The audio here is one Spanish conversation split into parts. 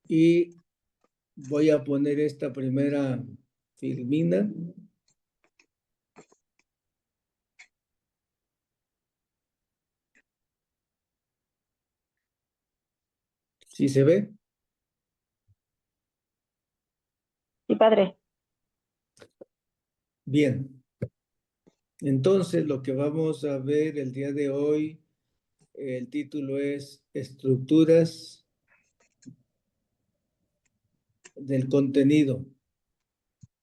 Y voy a poner esta primera filmina. ¿Sí se ve? Sí, padre. Bien. Entonces, lo que vamos a ver el día de hoy, el título es Estructuras del contenido.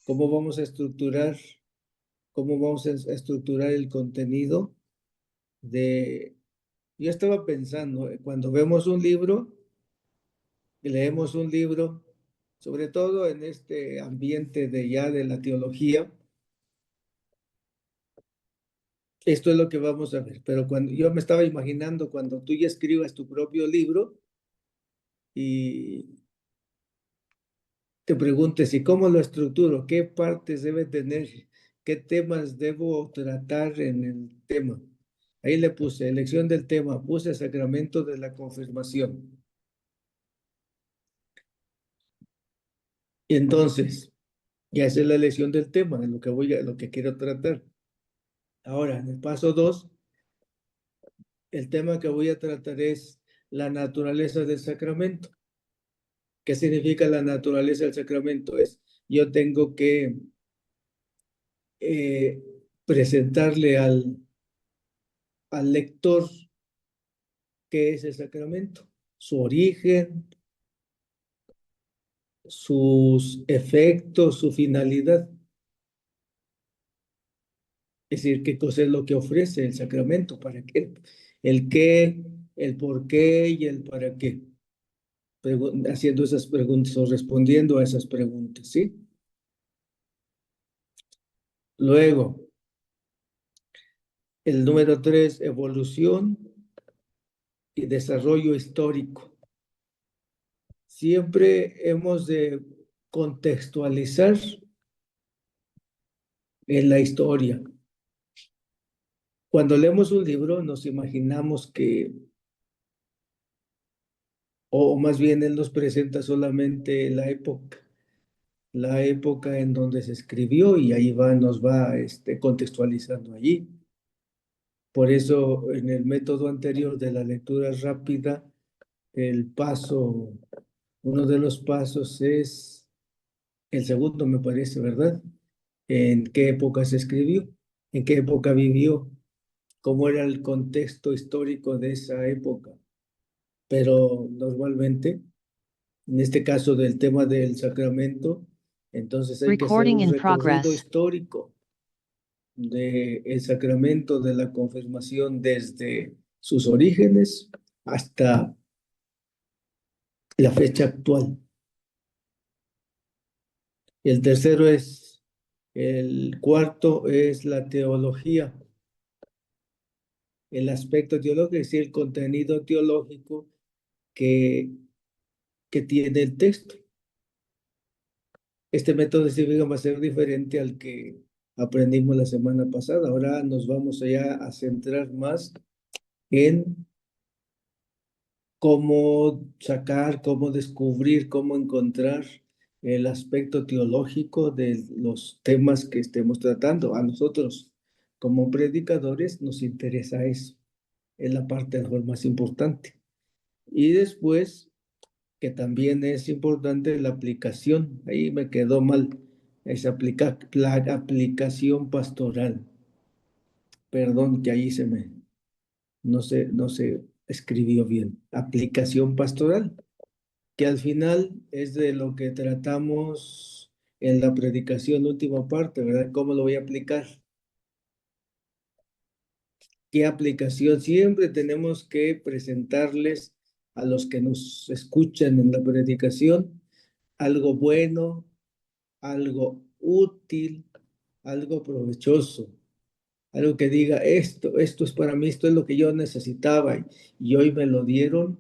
¿Cómo vamos a estructurar? ¿Cómo vamos a estructurar el contenido de... Yo estaba pensando, cuando vemos un libro, leemos un libro, sobre todo en este ambiente de ya de la teología, esto es lo que vamos a ver. Pero cuando yo me estaba imaginando cuando tú ya escribas tu propio libro y te preguntes, ¿y cómo lo estructuro? ¿Qué partes debe tener? ¿Qué temas debo tratar en el tema? Ahí le puse elección del tema, puse sacramento de la confirmación. Y entonces, ya esa es la elección del tema, de lo que quiero tratar. Ahora, en el paso 2, el tema que voy a tratar es la naturaleza del sacramento. ¿Qué significa la naturaleza del sacramento? Yo tengo que eh, presentarle al lector qué es el sacramento, su origen, sus efectos, su finalidad. Es decir, qué cosa es lo que ofrece el sacramento, para qué, el por qué y el para qué. Haciendo esas preguntas o respondiendo a esas preguntas, ¿sí? Luego, el número 3, evolución y desarrollo histórico. Siempre hemos de contextualizar en la historia. Cuando leemos un libro nos imaginamos que, o más bien él nos presenta solamente la época en donde se escribió y ahí nos va contextualizando allí. Por eso en el método anterior de la lectura rápida, uno de los pasos es el segundo, me parece, ¿verdad? ¿En qué época se escribió? ¿En qué época vivió? ¿Cómo era el contexto histórico de esa época? Pero normalmente, en este caso del tema del sacramento, entonces hay que hacer un recorrido histórico del sacramento de la confirmación desde sus orígenes hasta la fecha actual. El cuarto es la teología, el aspecto teológico, es decir, el contenido teológico que, que tiene el texto. Este método científico va a ser diferente al que aprendimos la semana pasada. Ahora nos vamos ya a centrar más en cómo sacar, cómo descubrir, cómo encontrar el aspecto teológico de los temas que estemos tratando. A nosotros, como predicadores, nos interesa eso. Es la parte a lo mejor más importante. Y después, que también es importante la aplicación. Ahí me quedó mal. La aplicación pastoral. Perdón que ahí no se escribió bien. Aplicación pastoral, que al final es de lo que tratamos en la predicación, última parte, ¿verdad? ¿Cómo lo voy a aplicar? ¿Qué aplicación? Siempre tenemos que presentarles a los que nos escuchan en la predicación algo bueno, algo útil, algo provechoso, algo que diga, esto es para mí, esto es lo que yo necesitaba y hoy me lo dieron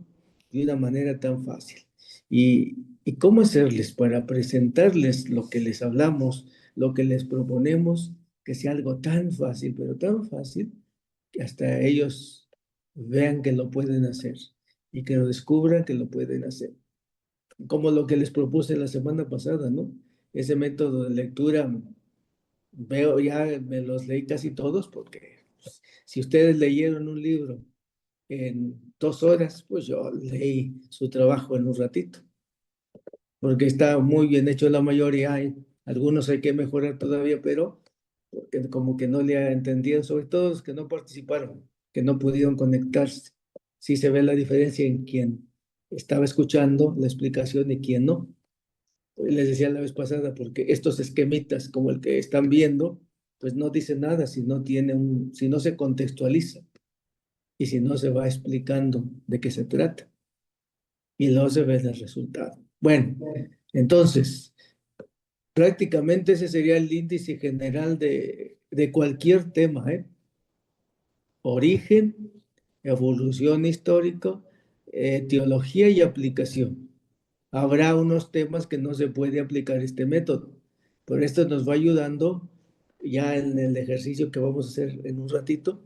de una manera tan fácil. ¿Y cómo hacerles para presentarles lo que les hablamos, lo que les proponemos, que sea algo tan fácil, pero tan fácil, que hasta ellos vean que lo pueden hacer y que lo descubran que lo pueden hacer? como lo que les propuse la semana pasada, ¿no? Ese método de lectura, veo ya, me los leí casi todos, porque pues, si ustedes leyeron un libro en 2 horas, pues yo leí su trabajo en un ratito, porque está muy bien hecho la mayoría. Hay algunos hay que mejorar todavía, pero porque como que no le entendían, sobre todo los que no participaron, que no pudieron conectarse. Sí se ve la diferencia en quien estaba escuchando la explicación y quien no. Les decía la vez pasada, porque estos esquemitas como el que están viendo, pues no dice nada si no tiene si no se contextualiza y si no se va explicando de qué se trata y luego se ve el resultado. Bueno, entonces, prácticamente ese sería el índice general de cualquier tema, ¿eh? Origen, evolución histórica, teología y aplicación. Habrá unos temas que no se puede aplicar este método, pero esto nos va ayudando ya en el ejercicio que vamos a hacer en un ratito.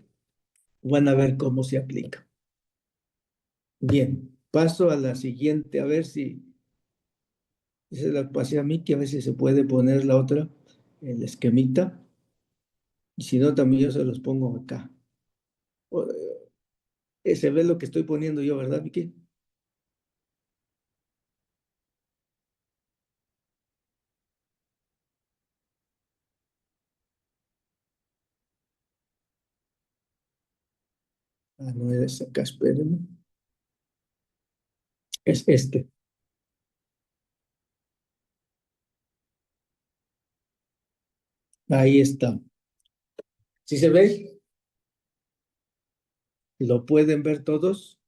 Van a ver cómo se aplica. Bien, paso a la siguiente, a ver si se la pasé a mí, que a ver si se puede poner la otra, el esquemita, y si no, también yo se los pongo acá. Se ve lo que estoy poniendo yo, ¿verdad, Vicky? Ah, no es acá, espérenme. Es este. Ahí está. ¿Sí se ve? ¿Lo pueden ver todos?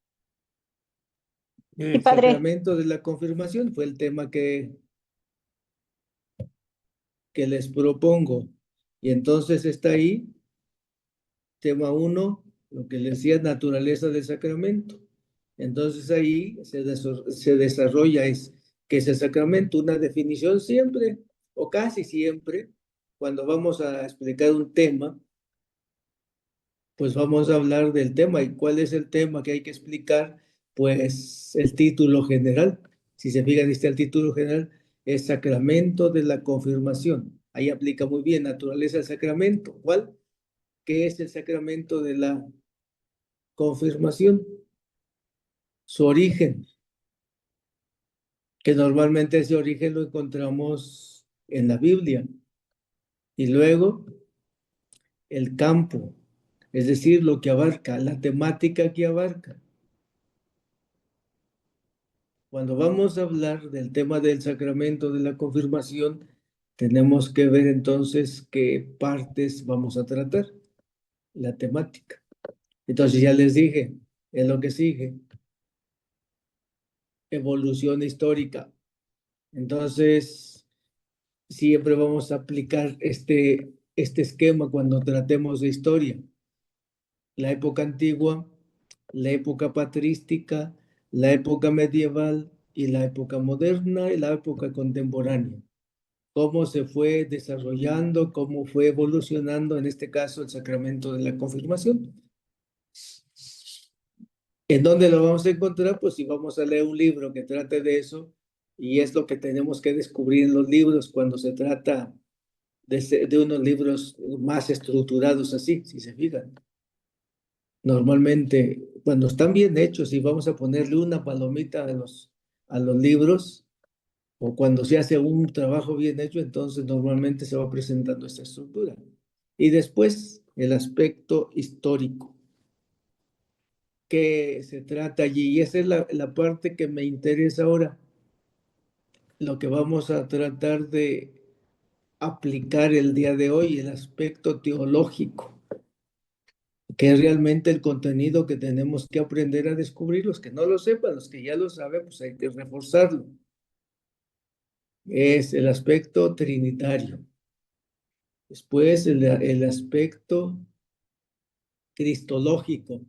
Sí, El padre. sacramento de la confirmación fue el tema que les propongo. Y entonces está ahí, tema 1, lo que les decía, naturaleza del sacramento. Entonces ahí se desarrolla que es el sacramento, una definición siempre, o casi siempre, cuando vamos a explicar un tema, pues vamos a hablar del tema. ¿Y cuál es el tema que hay que explicar? Pues el título general. Si se fijan, dice el título general, es Sacramento de la Confirmación. Ahí aplica muy bien, naturaleza del sacramento. ¿Cuál? ¿Qué es el sacramento de la confirmación? Su origen, que normalmente ese origen lo encontramos en la Biblia. Y luego el campo, es decir, lo que abarca, la temática que abarca. Cuando vamos a hablar del tema del sacramento de la confirmación, tenemos que ver entonces qué partes vamos a tratar, la temática. Entonces ya les dije, en lo que sigue, evolución histórica. Entonces, siempre vamos a aplicar este esquema cuando tratemos de historia. La época antigua, la época patrística, la época medieval y la época moderna y la época contemporánea. Cómo se fue desarrollando, cómo fue evolucionando, en este caso, el sacramento de la confirmación. ¿En dónde lo vamos a encontrar? Pues si vamos a leer un libro que trate de eso, y es lo que tenemos que descubrir en los libros cuando se trata de unos libros más estructurados así, si se fijan. Normalmente, cuando están bien hechos y vamos a ponerle una palomita a los libros, o cuando se hace un trabajo bien hecho, entonces normalmente se va presentando esta estructura. Y después el aspecto histórico que se trata allí. Y esa es la parte que me interesa ahora, lo que vamos a tratar de aplicar el día de hoy, el aspecto teológico, que es realmente el contenido que tenemos que aprender a descubrir. Los que no lo sepan, los que ya lo saben, pues hay que reforzarlo. Es el aspecto trinitario. Después el aspecto cristológico.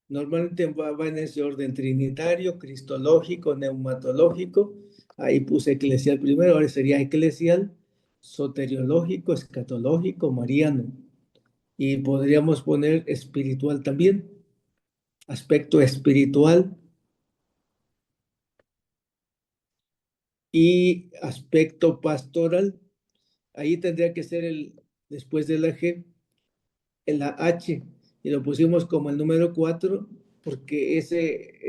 Normalmente va en ese orden: trinitario, cristológico, neumatológico. Ahí puse eclesial primero, ahora sería eclesial, soteriológico, escatológico, mariano. Y podríamos poner espiritual también, aspecto espiritual, y aspecto pastoral. Ahí tendría que ser después de la G, en la H, y lo pusimos como el número 4, porque ese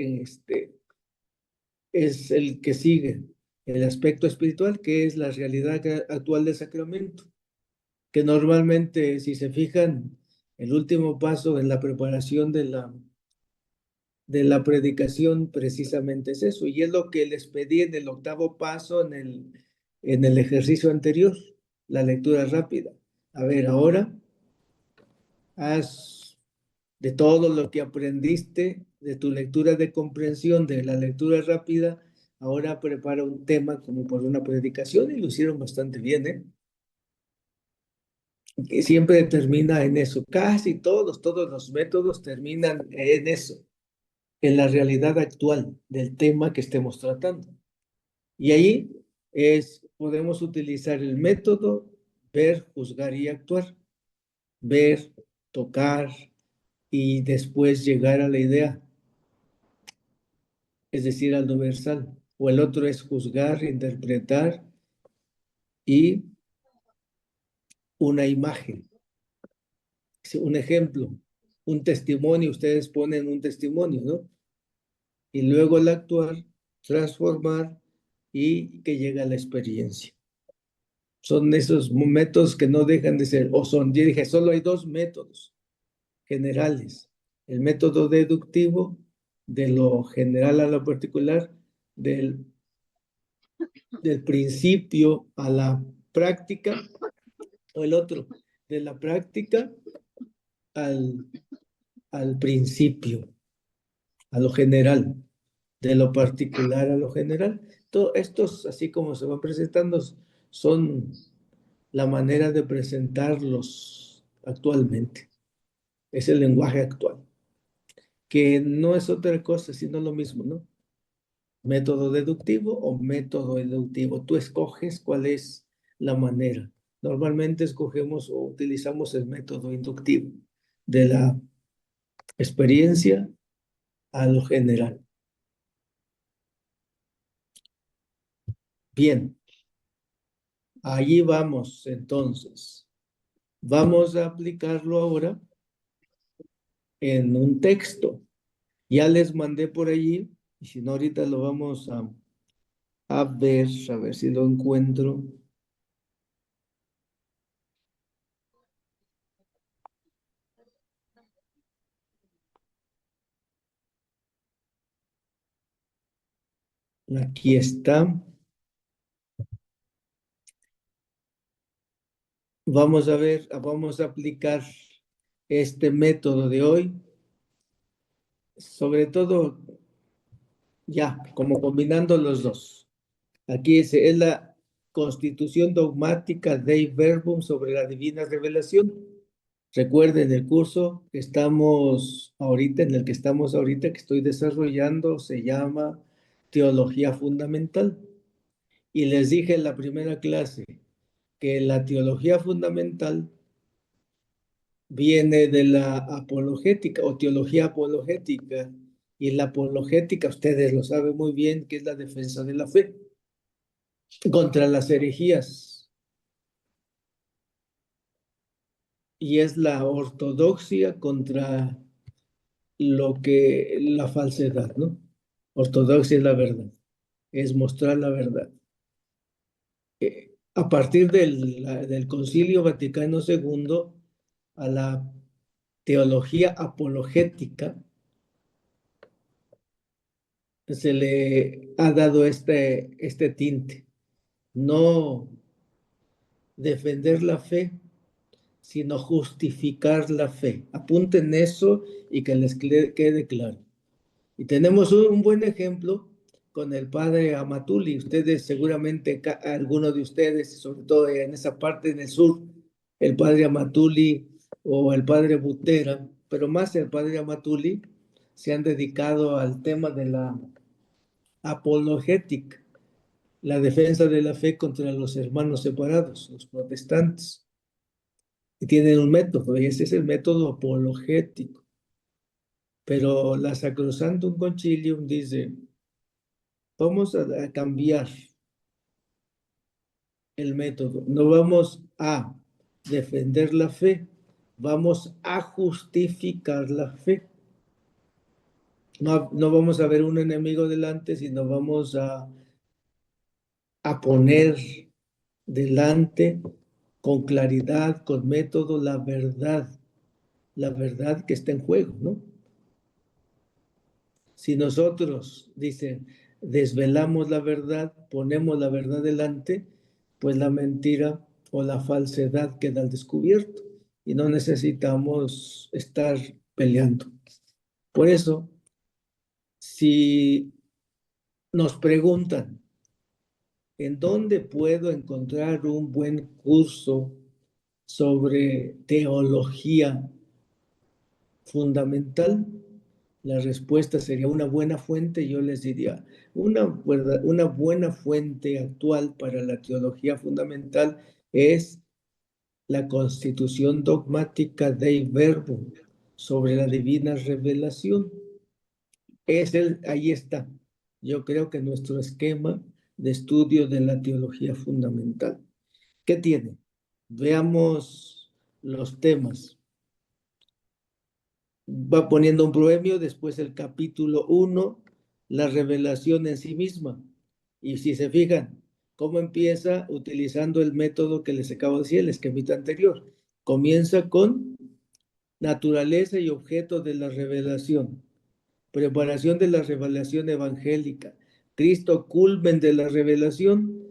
es el que sigue, el aspecto espiritual, que es la realidad actual del sacramento, que normalmente, si se fijan, el último paso en la preparación de la predicación precisamente es eso, y es lo que les pedí en el octavo paso en el ejercicio anterior, la lectura rápida. A ver, ahora haz de todo lo que aprendiste, de tu lectura de comprensión, de la lectura rápida, ahora prepara un tema como por una predicación, y lo hicieron bastante bien, ¿eh? Que siempre termina en eso, casi todos los métodos terminan en eso, en la realidad actual del tema que estemos tratando. Y ahí podemos utilizar el método ver, juzgar y actuar. Ver, tocar y después llegar a la idea, es decir, al universal. O el otro es juzgar, interpretar y una imagen, un ejemplo, un testimonio. Ustedes ponen un testimonio, ¿no? Y luego el actuar, transformar y que llegue a la experiencia. Son esos métodos que no dejan de ser, yo dije, solo hay dos métodos generales: el método deductivo, de lo general a lo particular, del principio a la práctica, o el otro, de la práctica al, al principio, a lo general, de lo particular a lo general. Todos estos, así como se van presentando, son la manera de presentarlos actualmente. Es el lenguaje actual, que no es otra cosa, sino lo mismo, ¿no? Método deductivo o método inductivo. Tú escoges cuál es la manera. Normalmente escogemos o utilizamos el método inductivo, de la experiencia a lo general. Bien, allí vamos entonces. Vamos a aplicarlo ahora en un texto. Ya les mandé por allí, y si no, ahorita lo vamos a ver si lo encuentro. Aquí está. Vamos a ver, vamos a aplicar este método de hoy, sobre todo ya, como combinando los dos. Aquí es la constitución dogmática Dei Verbum sobre la divina revelación. Recuerden el curso que estamos ahorita, en el que estamos ahorita, que estoy desarrollando, se llama Teología Fundamental. Y les dije en la primera clase que la teología fundamental viene de la apologética o teología apologética, y la apologética, ustedes lo saben muy bien, que es la defensa de la fe contra las herejías, y es la ortodoxia contra la falsedad, ¿no? Ortodoxia es la verdad, es mostrar la verdad. A partir del Concilio Vaticano II, a la teología apologética se le ha dado este tinte: no defender la fe, sino justificar la fe. Apunten eso y que les quede claro. Y tenemos un buen ejemplo con el padre Amatuli. Ustedes seguramente, algunos de ustedes, sobre todo en esa parte en el sur, el padre Amatuli o el padre Butera, pero más el padre Amatuli, se han dedicado al tema de la apologética, la defensa de la fe contra los hermanos separados, los protestantes. Y tienen un método, y ese es el método apologético. Pero la Sacrosanctum Concilium dice: vamos a cambiar el método. No vamos a defender la fe, vamos a justificar la fe. No vamos a ver un enemigo delante, sino vamos a poner delante con claridad, con método, la verdad que está en juego, ¿no? Si nosotros, dice, desvelamos la verdad, ponemos la verdad delante, pues la mentira o la falsedad queda al descubierto y no necesitamos estar peleando. Por eso, si nos preguntan, ¿en dónde puedo encontrar un buen curso sobre teología fundamental? La respuesta sería una buena fuente. Yo les diría, una buena fuente actual para la teología fundamental es la Constitución Dogmática Dei Verbum sobre la divina revelación. Ahí está. Yo creo que nuestro esquema de estudio de la teología fundamental. ¿Qué tiene? Veamos los temas. Va poniendo un proemio, después el capítulo 1, la revelación en sí misma. Y si se fijan, ¿cómo empieza? Utilizando el método que les acabo de decir, el esquemita anterior. Comienza con naturaleza y objeto de la revelación, preparación de la revelación evangélica, Cristo culmen de la revelación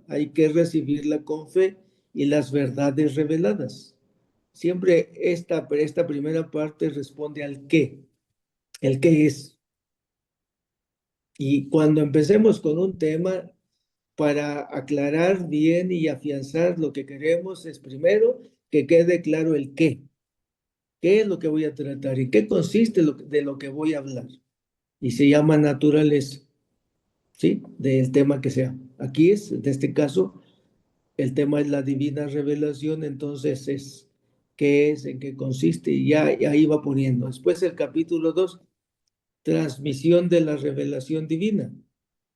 hay que recibirla con fe y las verdades reveladas. Siempre esta primera parte responde al qué, el qué es. Y cuando empecemos con un tema, para aclarar bien y afianzar lo que queremos, es primero que quede claro el qué. ¿Qué es lo que voy a tratar y qué consiste de lo que voy a hablar? Y se llama naturaleza, ¿sí? Del tema que sea. Aquí es, en este caso, el tema es la divina revelación, entonces es qué es, en qué consiste, y ya ahí va poniendo. Después el capítulo 2, transmisión de la revelación divina.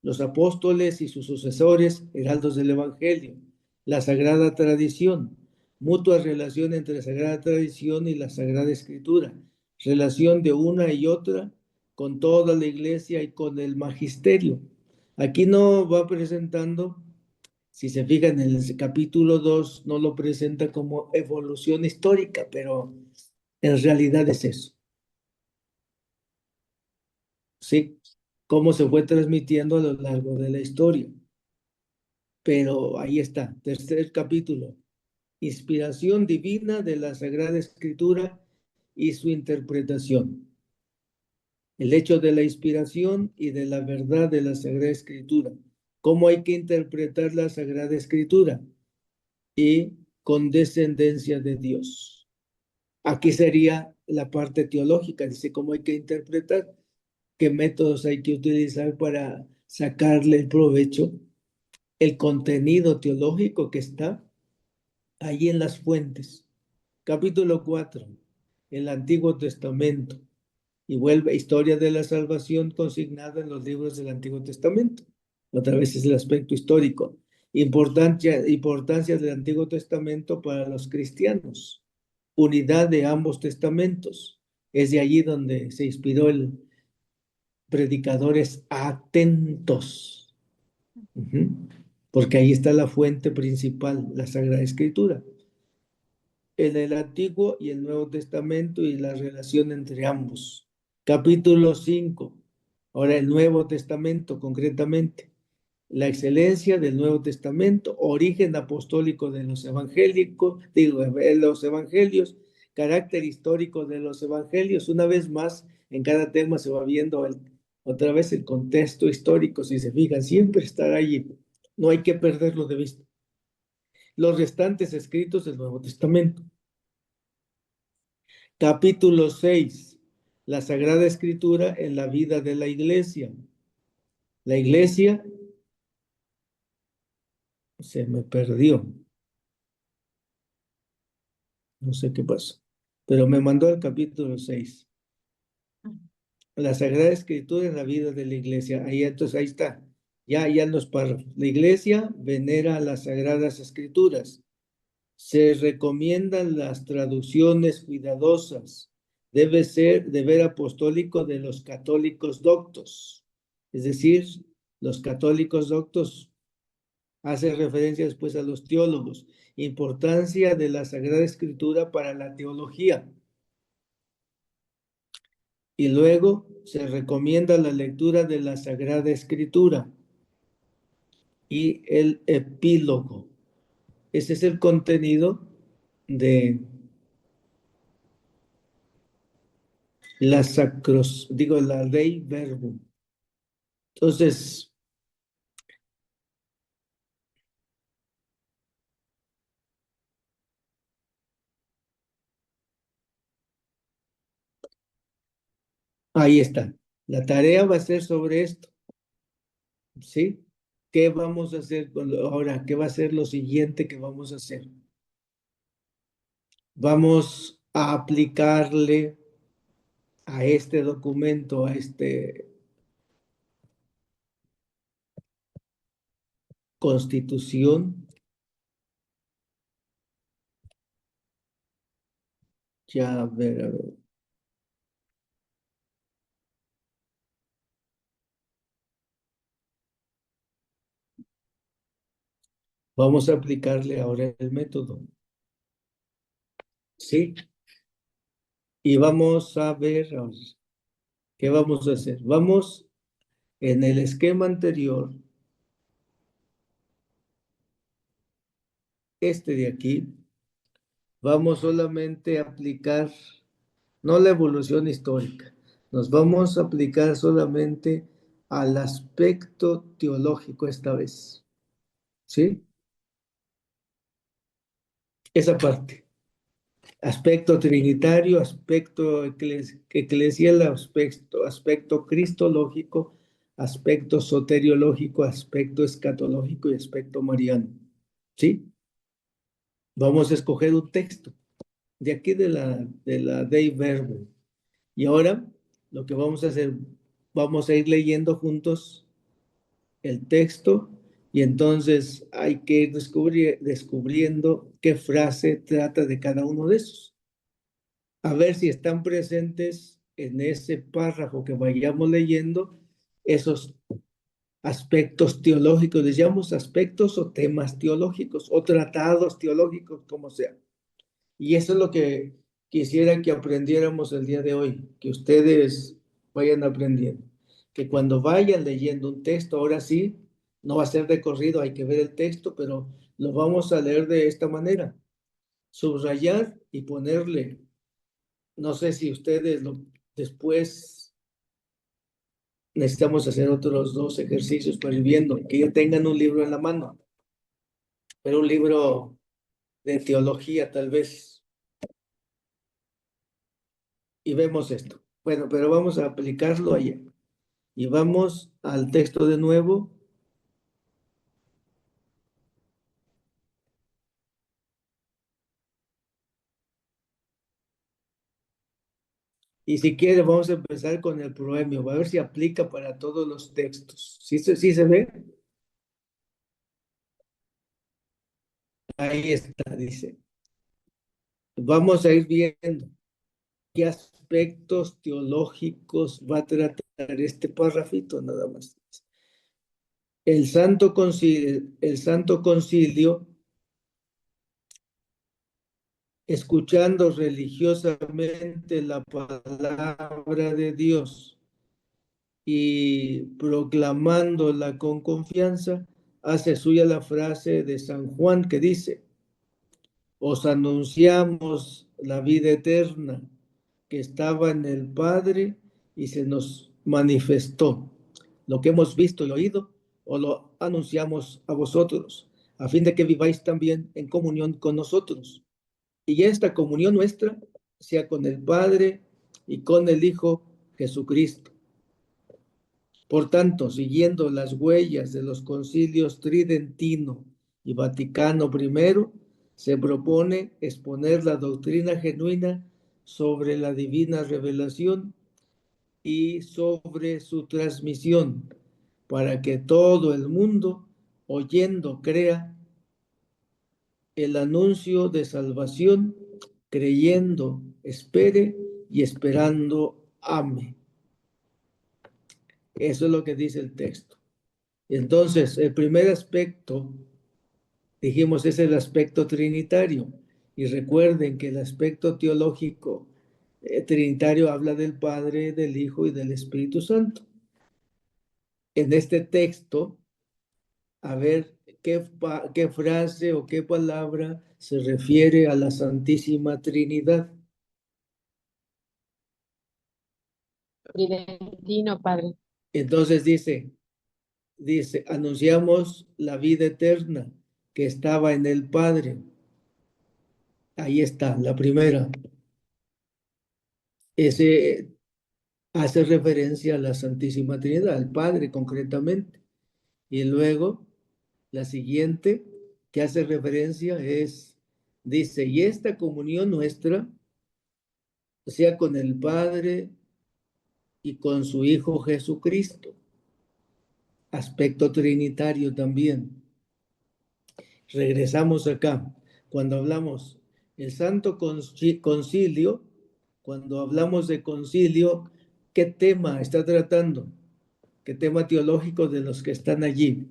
Los apóstoles y sus sucesores, heraldos del Evangelio. La sagrada tradición. Mutua relación entre la sagrada tradición y la sagrada escritura. Relación de una y otra con toda la iglesia y con el magisterio. Aquí no va presentando, si se fijan en el capítulo 2, no lo presenta como evolución histórica, pero en realidad es eso. ¿Sí? Cómo se fue transmitiendo a lo largo de la historia. Pero ahí está, tercer capítulo, inspiración divina de la Sagrada Escritura y su interpretación. El hecho de la inspiración y de la verdad de la Sagrada Escritura. Cómo hay que interpretar la Sagrada Escritura y con descendencia de Dios. Aquí sería la parte teológica, dice cómo hay que interpretar, qué métodos hay que utilizar para sacarle el provecho, el contenido teológico que está allí en las fuentes. Capítulo 4, el Antiguo Testamento. Y vuelve historia de la salvación consignada en los libros del Antiguo Testamento. Otra vez es el aspecto histórico. Importancia del Antiguo Testamento para los cristianos. Unidad de ambos testamentos. Es de allí donde se inspiró el predicadores atentos. Porque ahí está la fuente principal, la Sagrada Escritura. En el Antiguo y el Nuevo Testamento y la relación entre ambos. Capítulo 5. Ahora el Nuevo Testamento concretamente. La excelencia del Nuevo Testamento, origen apostólico de los los evangelios, carácter histórico de los evangelios. Una vez más, en cada tema se va viendo otra vez el contexto histórico, si se fijan, siempre estará allí. No hay que perderlo de vista. Los restantes escritos del Nuevo Testamento. Capítulo 6. La Sagrada Escritura en la vida de la iglesia. La iglesia se me perdió. No sé qué pasó. Pero me mandó al capítulo 6. La Sagrada Escritura en la vida de la iglesia. Ahí, entonces, ahí está. Ya en los párrafos. La iglesia venera las Sagradas Escrituras. Se recomiendan las traducciones cuidadosas. Debe ser deber apostólico de los católicos doctos. Es decir, los católicos doctos hace referencia después a los teólogos. Importancia de la Sagrada Escritura para la teología. Y luego se recomienda la lectura de la Sagrada Escritura y el epílogo. Ese es el contenido de la Dei Verbum. Entonces, ahí está. La tarea va a ser sobre esto, ¿sí? ¿Qué vamos a hacer ahora? ¿Qué va a ser lo siguiente que vamos a hacer? Vamos a aplicarle a este documento, a este Constitución. Ya, a ver, a ver. Vamos a aplicarle ahora el método, ¿sí? Y vamos a ver, ¿qué vamos a hacer? Vamos en el esquema anterior, este de aquí, vamos solamente a aplicar, no la evolución histórica, nos vamos a aplicar solamente al aspecto teológico esta vez, ¿sí? Esa parte. Aspecto trinitario, aspecto eclesial, aspecto cristológico, aspecto soteriológico, aspecto escatológico y aspecto mariano. ¿Sí? Vamos a escoger un texto de aquí de la Dei Verbum. Y ahora lo que vamos a hacer, vamos a ir leyendo juntos el texto y entonces hay que ir descubriendo qué frase trata de cada uno de esos. A ver si están presentes en ese párrafo que vayamos leyendo esos aspectos teológicos, les llamamos aspectos o temas teológicos o tratados teológicos, como sea. Y eso es lo que quisiera que aprendiéramos el día de hoy, que ustedes vayan aprendiendo. Que cuando vayan leyendo un texto, ahora sí, no va a ser de corrido, hay que ver el texto, pero lo vamos a leer de esta manera. Subrayar y ponerle, no sé si ustedes después necesitamos hacer otros 2 ejercicios para ir viendo, que ya tengan un libro en la mano, pero un libro de teología tal vez, y vemos esto. Bueno, pero vamos a aplicarlo allá. Y vamos al texto de nuevo. Y si quiere, vamos a empezar con el proemio. A ver si aplica para todos los textos. ¿Sí se ve? Ahí está, dice. Vamos a ir viendo qué aspectos teológicos va a tratar este párrafito nada más. El Santo Concilio, escuchando religiosamente la palabra de Dios y proclamándola con confianza, hace suya la frase de San Juan que dice: os anunciamos la vida eterna que estaba en el Padre y se nos manifestó. Lo que hemos visto y oído, os lo anunciamos a vosotros, a fin de que viváis también en comunión con nosotros. Y esta comunión nuestra sea con el Padre y con el Hijo Jesucristo. Por tanto, siguiendo las huellas de los concilios Tridentino y Vaticano I, se propone exponer la doctrina genuina sobre la divina revelación y sobre su transmisión, para que todo el mundo, oyendo, crea el anuncio de salvación, creyendo, espere y esperando, ame. Eso es lo que dice el texto. Entonces, el primer aspecto, dijimos, es el aspecto trinitario. Y recuerden que el aspecto teológico trinitario habla del Padre, del Hijo y del Espíritu Santo. En este texto, a ver qué frase o qué palabra se refiere a la Santísima Trinidad. Tridentino, Padre. Entonces dice, anunciamos la vida eterna que estaba en el Padre. Ahí está, la primera. Ese hace referencia a la Santísima Trinidad, al Padre concretamente. Y luego, la siguiente que hace referencia dice, y esta comunión nuestra sea con el Padre y con su Hijo Jesucristo. Aspecto trinitario también. Regresamos acá. Cuando hablamos el Santo Concilio, cuando hablamos de concilio, ¿qué tema está tratando? ¿Qué tema teológico de los que están allí?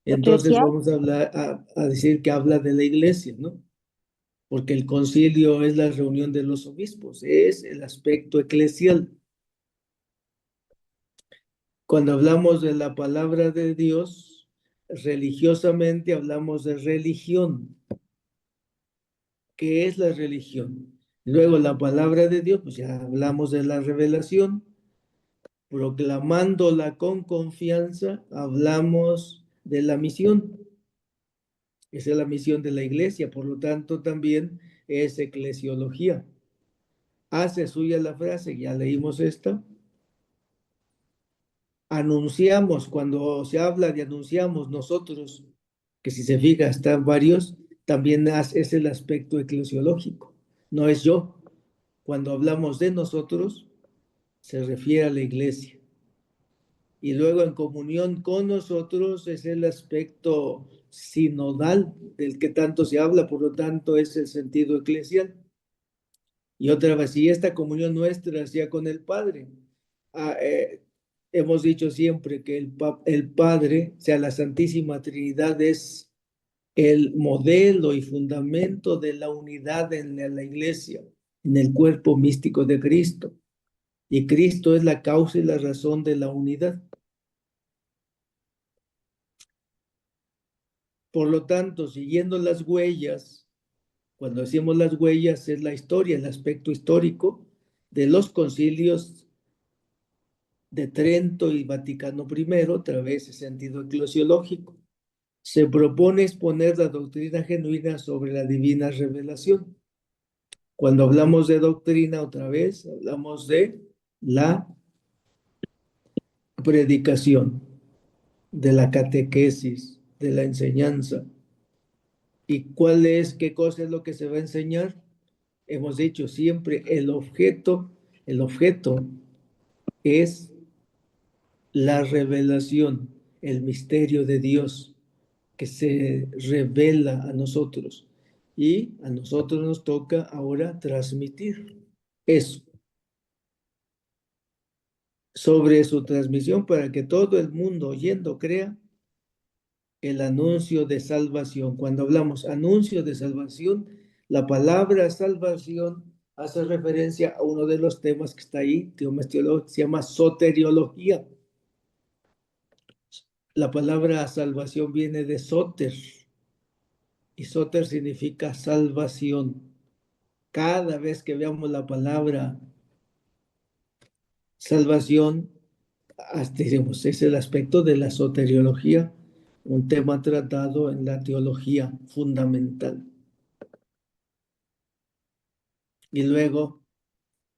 Entonces Eclesial. vamos a hablar, a decir que habla de la iglesia, ¿no? Porque el concilio es la reunión de los obispos, es el aspecto eclesial. Cuando hablamos de la palabra de Dios, religiosamente hablamos de religión. ¿Qué es la religión? Luego la palabra de Dios, pues ya hablamos de la revelación, proclamándola con confianza, hablamos de la misión. Esa es la misión de la iglesia, por lo tanto también es eclesiología. Hace suya la frase, ya leímos esta. Anunciamos, cuando se habla de anunciamos nosotros, que si se fija están varios, también es el aspecto eclesiológico, no es yo. Cuando hablamos de nosotros, se refiere a la iglesia. Y luego en comunión con nosotros es el aspecto sinodal del que tanto se habla, por lo tanto es el sentido eclesial. Y otra vez, si esta comunión nuestra sea con el Padre, ah, hemos dicho siempre que el Padre, o sea, la Santísima Trinidad es el modelo y fundamento de la unidad en la iglesia, en el cuerpo místico de Cristo. Y Cristo es la causa y la razón de la unidad. Por lo tanto, siguiendo las huellas, cuando decimos las huellas es la historia, el aspecto histórico de los concilios de Trento y Vaticano I, otra vez en sentido eclesiológico. Se propone exponer la doctrina genuina sobre la divina revelación. Cuando hablamos de doctrina, otra vez, hablamos de la predicación, de la catequesis, de la enseñanza. ¿Y qué cosa es lo que se va a enseñar? Hemos dicho siempre, el objeto es la revelación, el misterio de Dios que se revela a nosotros. Y a nosotros nos toca ahora transmitir eso. Sobre su transmisión para que todo el mundo oyendo crea el anuncio de salvación. Cuando hablamos anuncio de salvación, la palabra salvación hace referencia a uno de los temas que está ahí, se llama soteriología. La palabra salvación viene de soter, y soter significa salvación. Cada vez que veamos la palabra salvación, diremos, es el aspecto de la soteriología, un tema tratado en la teología fundamental. Y luego,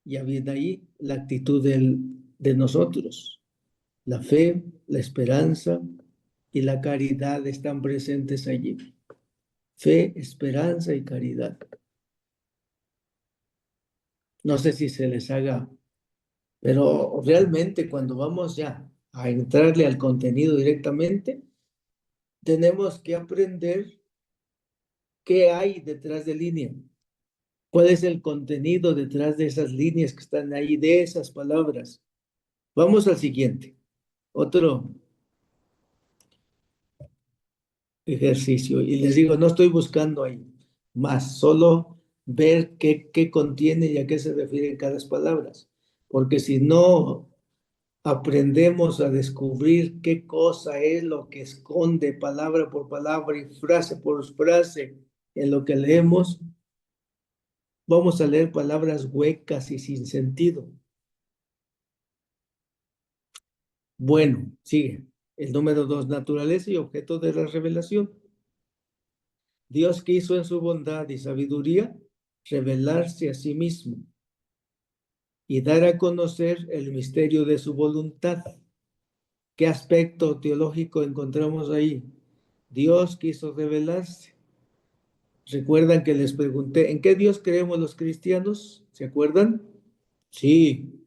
ya viene ahí la actitud de nosotros. La fe, la esperanza y la caridad están presentes allí. Fe, esperanza y caridad. No sé si se les haga, pero realmente cuando vamos ya a entrarle al contenido directamente, tenemos que aprender qué hay detrás de línea. ¿Cuál es el contenido detrás de esas líneas que están ahí, de esas palabras? Vamos al siguiente. Otro ejercicio. Y les digo, no estoy buscando ahí más, solo ver qué contiene y a qué se refieren cada palabra. Porque si no aprendemos a descubrir qué cosa es lo que esconde palabra por palabra y frase por frase en lo que leemos, vamos a leer palabras huecas y sin sentido. Bueno, sigue. El número 2, naturaleza y objeto de la revelación. Dios quiso en su bondad y sabiduría revelarse a sí mismo y dar a conocer el misterio de su voluntad. ¿Qué aspecto teológico encontramos ahí? Dios quiso revelarse. ¿Recuerdan que les pregunté en qué Dios creemos los cristianos? ¿Se acuerdan? Sí,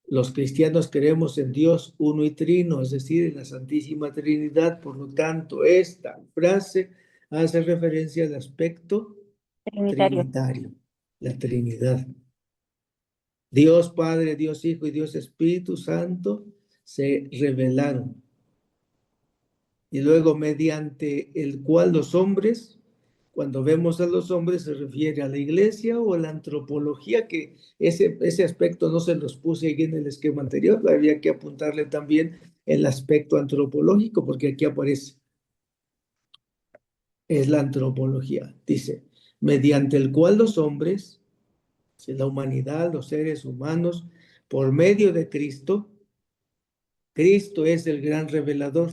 los cristianos creemos en Dios uno y trino, es decir, en la Santísima Trinidad. Por lo tanto, esta frase hace referencia al aspecto Trinitario. trinitario, la Trinidad. Dios Padre, Dios Hijo y Dios Espíritu Santo se revelaron. Y luego mediante el cual los hombres, cuando vemos a los hombres se refiere a la iglesia o a la antropología, que ese aspecto no se los puse aquí en el esquema anterior, había que apuntarle también el aspecto antropológico, porque aquí aparece, es la antropología, dice, mediante el cual los hombres, la humanidad, los seres humanos, por medio de Cristo, Cristo es el gran revelador.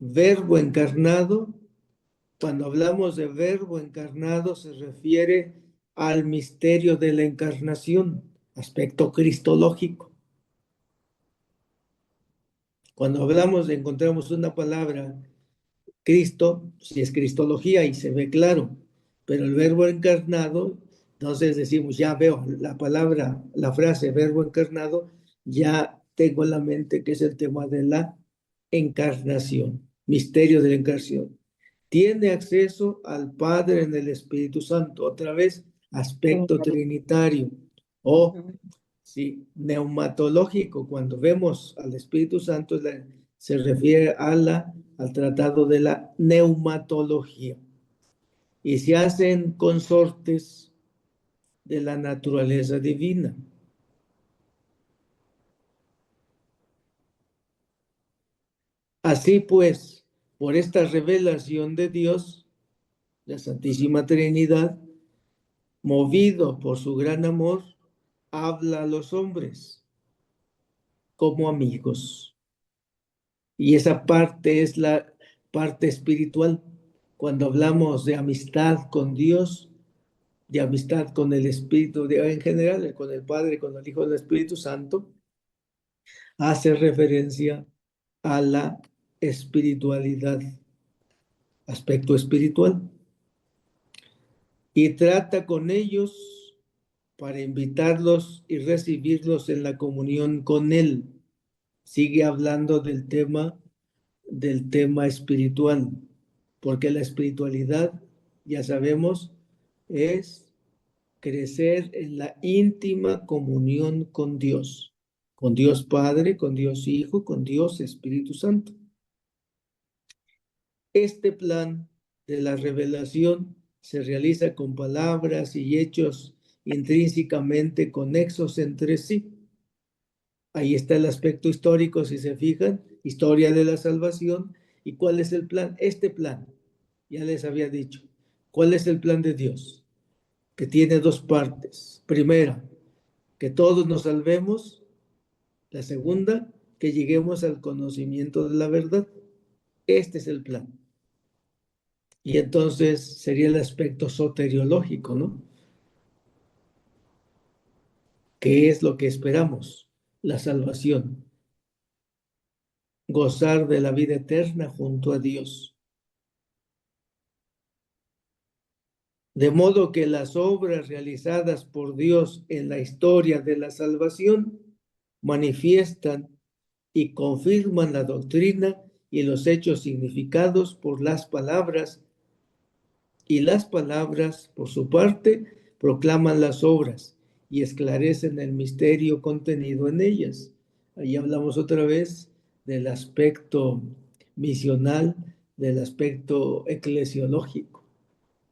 Verbo encarnado, cuando hablamos de verbo encarnado se refiere al misterio de la encarnación, aspecto cristológico. Cuando hablamos, encontramos una palabra, Cristo, si es cristología y se ve claro, pero el verbo encarnado, entonces decimos, ya veo la palabra, la frase verbo encarnado, ya tengo en la mente que es el tema de la encarnación, misterio de la encarnación. Tiene acceso al Padre en el Espíritu Santo, otra vez, aspecto Trinitario. trinitario o Ujú. sí, neumatológico, cuando vemos al Espíritu Santo, se refiere al tratado de la neumatología. Y se hacen consortes de la naturaleza divina. Así pues, por esta revelación de Dios, la Santísima Trinidad, movido por su gran amor, habla a los hombres como amigos. Y esa parte es la parte espiritual. Cuando hablamos de amistad con Dios, de amistad con el Espíritu, en general, con el Padre, con el Hijo del Espíritu Santo, hace referencia a la espiritualidad, aspecto espiritual. Y trata con ellos para invitarlos y recibirlos en la comunión con Él. Sigue hablando del tema espiritual, porque la espiritualidad, ya sabemos, es crecer en la íntima comunión con Dios Padre, con Dios Hijo, con Dios Espíritu Santo. Este plan de la revelación se realiza con palabras y hechos intrínsecamente conexos entre sí. Ahí está el aspecto histórico, si se fijan, historia de la salvación. ¿Y cuál es el plan? Este plan, ya les había dicho. ¿Cuál es el plan de Dios? Que tiene dos partes. Primera, que todos nos salvemos. La segunda, que lleguemos al conocimiento de la verdad. Este es el plan. Y entonces sería el aspecto soteriológico, ¿no? ¿Qué es lo que esperamos? La salvación. Gozar de la vida eterna junto a Dios. De modo que las obras realizadas por Dios en la historia de la salvación manifiestan y confirman la doctrina y los hechos significados por las palabras, y las palabras, por su parte, proclaman las obras y esclarecen el misterio contenido en ellas. Ahí hablamos otra vez del aspecto misional, del aspecto eclesiológico,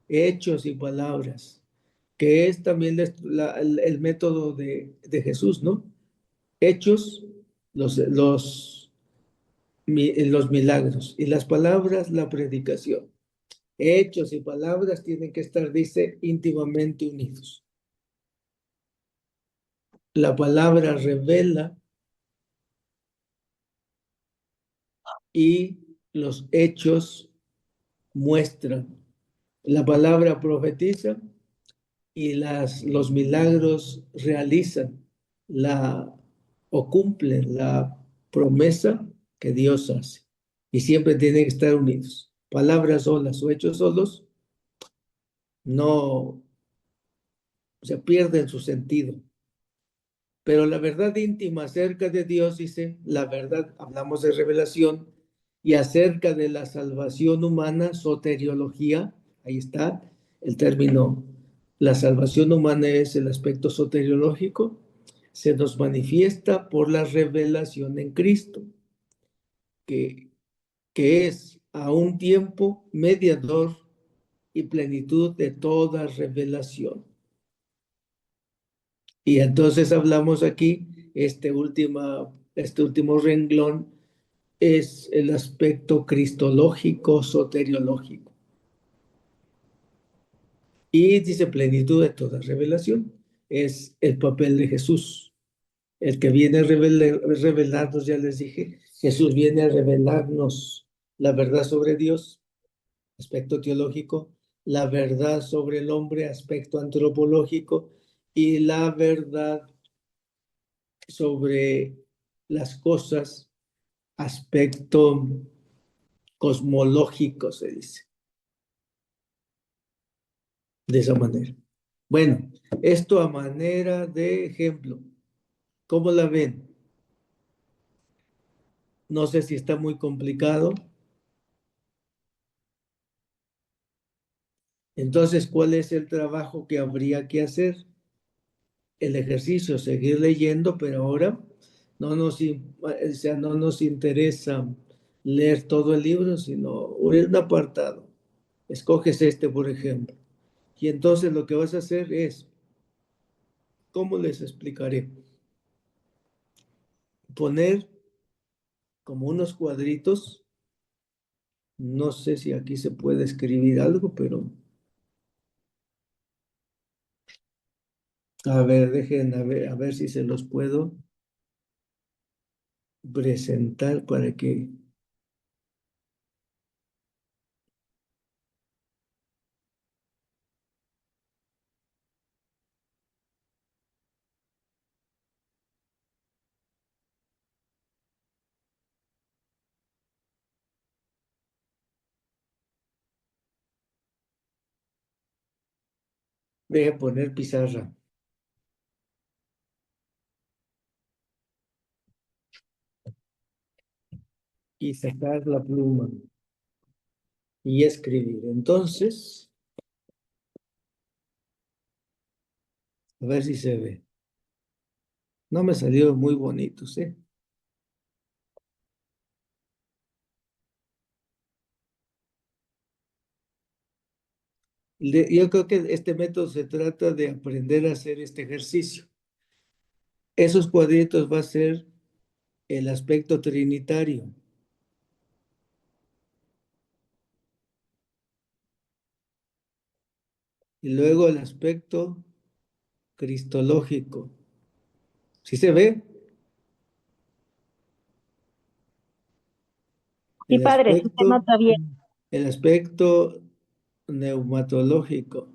hechos y palabras, que es también el método de Jesús, ¿no? Hechos, los milagros, y las palabras, la predicación. Hechos y palabras tienen que estar, dice, íntimamente unidos. La palabra revela y los hechos muestran. La palabra profetiza y los milagros realizan o cumplen la promesa que Dios hace. Y siempre tienen que estar unidos. Palabras solas o hechos solos no se pierden su sentido. Pero la verdad íntima acerca de Dios, dice, la verdad, hablamos de revelación, y acerca de la salvación humana, soteriología, ahí está el término, la salvación humana es el aspecto soteriológico, se nos manifiesta por la revelación en Cristo, que, que es a un tiempo mediador y plenitud de toda revelación. Y entonces hablamos aquí, este último renglón es el aspecto cristológico, soteriológico. Y dice plenitud de toda revelación. Es el papel de Jesús, el que viene a revelarnos, ya les dije, Jesús viene a revelarnos la verdad sobre Dios, aspecto teológico, la verdad sobre el hombre, aspecto antropológico, y la verdad sobre las cosas, aspecto cosmológico, se dice, de esa manera. Bueno, esto a manera de ejemplo. ¿Cómo la ven? No sé si está muy complicado. Entonces, ¿cuál es el trabajo que habría que hacer? El ejercicio, seguir leyendo, pero ahora o sea, no nos interesa leer todo el libro, sino un apartado. Escoges este, por ejemplo. Y entonces lo que vas a hacer es, ¿cómo les explicaré? Poner como unos cuadritos. No sé si aquí se puede escribir algo, pero a ver, dejen a ver si se los puedo presentar para que deje poner pizarra y sacar la pluma y escribir. Entonces, a ver si se ve. No me salió muy bonito, ¿sí? Yo creo que este método se trata de aprender a hacer este ejercicio. Esos cuadritos va a ser el aspecto trinitario. Y luego el aspecto cristológico. ¿Sí se ve? Sí, El padre, sí se aspecto, nota bien. el aspecto neumatológico,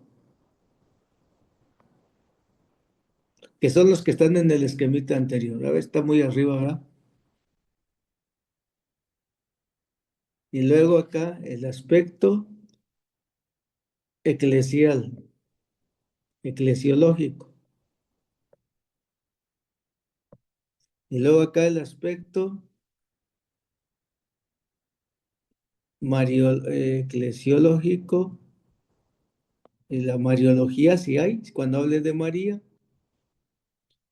que son los que están en el esquemita anterior. A ver, está muy arriba, ¿verdad? Y luego acá el aspecto eclesial, eclesiológico. Y luego acá el aspecto eclesiológico y la mariología, si hay, cuando hable de María.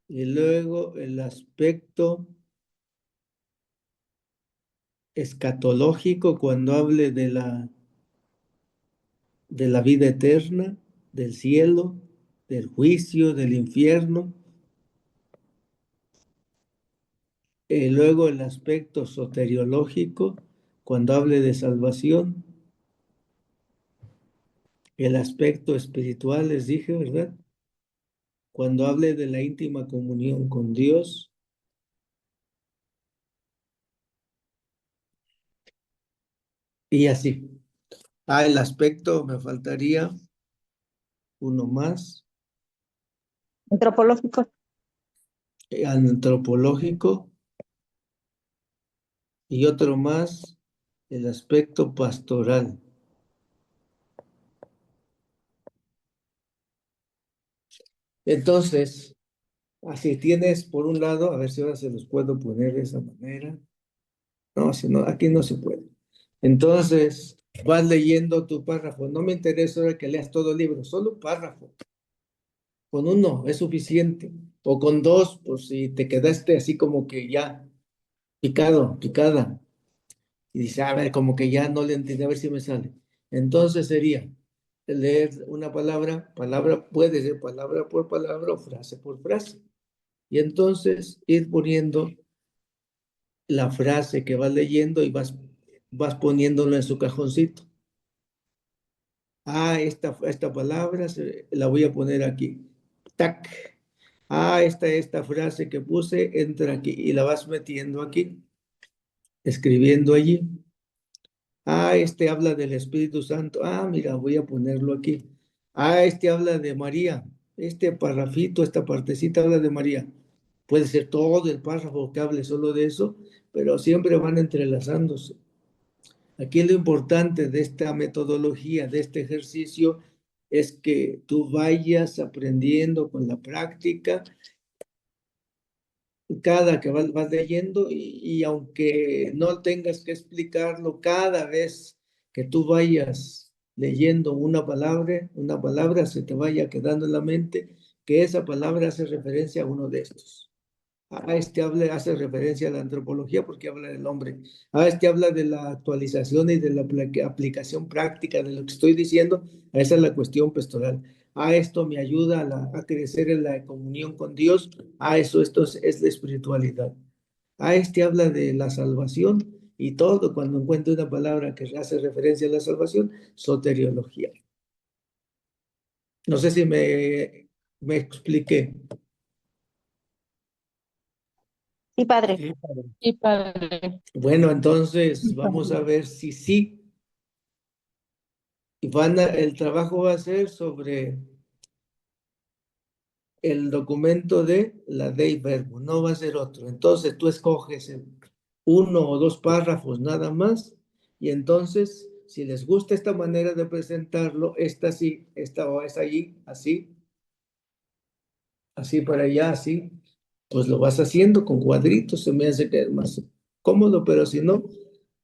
Y luego el aspecto escatológico, cuando hable de la vida eterna, del cielo, del juicio, del infierno. Y luego el aspecto soteriológico, cuando hable de salvación. El aspecto espiritual, les dije, ¿verdad? Cuando hable de la íntima comunión con Dios. Y así. Ah, el aspecto, me faltaría uno más, Antropológico. antropológico, y otro más, el aspecto pastoral. Entonces, así tienes por un lado, a ver si ahora se los puedo poner de esa manera. No, si no, aquí no se puede. Entonces, vas leyendo tu párrafo. No me interesa ahora que leas todo el libro, solo un párrafo. Con uno es suficiente. O con dos, pues si te quedaste así como que ya picado, picada. Y dice, a ver, como que ya no le entendí, a ver si me sale. Entonces sería leer una palabra, palabra puede ser palabra por palabra o frase por frase. Y entonces ir poniendo la frase que vas leyendo y vas poniéndolo en su cajoncito. Ah, esta palabra la voy a poner aquí. Tac. Ah, esta frase que puse entra aquí y la vas metiendo aquí, escribiendo allí. Ah, este habla del Espíritu Santo. Ah, mira, voy a ponerlo aquí. Ah, este habla de María. Este parrafito, esta partecita habla de María. Puede ser todo el párrafo que hable solo de eso, pero siempre van entrelazándose. Aquí lo importante de esta metodología, de este ejercicio, es que tú vayas aprendiendo con la práctica cada que vas leyendo y aunque no tengas que explicarlo, cada vez que tú vayas leyendo una palabra se te vaya quedando en la mente que esa palabra hace referencia a uno de estos. A este hace referencia a la antropología porque habla del hombre. A este habla de la actualización y de la aplicación práctica de lo que estoy diciendo. Esa es la cuestión pastoral. A esto me ayuda a crecer en la comunión con Dios. A eso esto es la espiritualidad. A este habla de la salvación y todo cuando encuentro una palabra que hace referencia a la salvación, soteriología. No sé si me expliqué. Sí, padre. Sí, padre. Sí, padre. Bueno, entonces vamos a ver si sí. Y el trabajo va a ser sobre el documento de la Dei Verbo, no va a ser otro. Entonces tú escoges uno o dos párrafos nada más y entonces si les gusta esta manera de presentarlo, esta sí, esta o es allí, así, así para allá, así, pues lo vas haciendo con cuadritos, se me hace que es más cómodo, pero si no,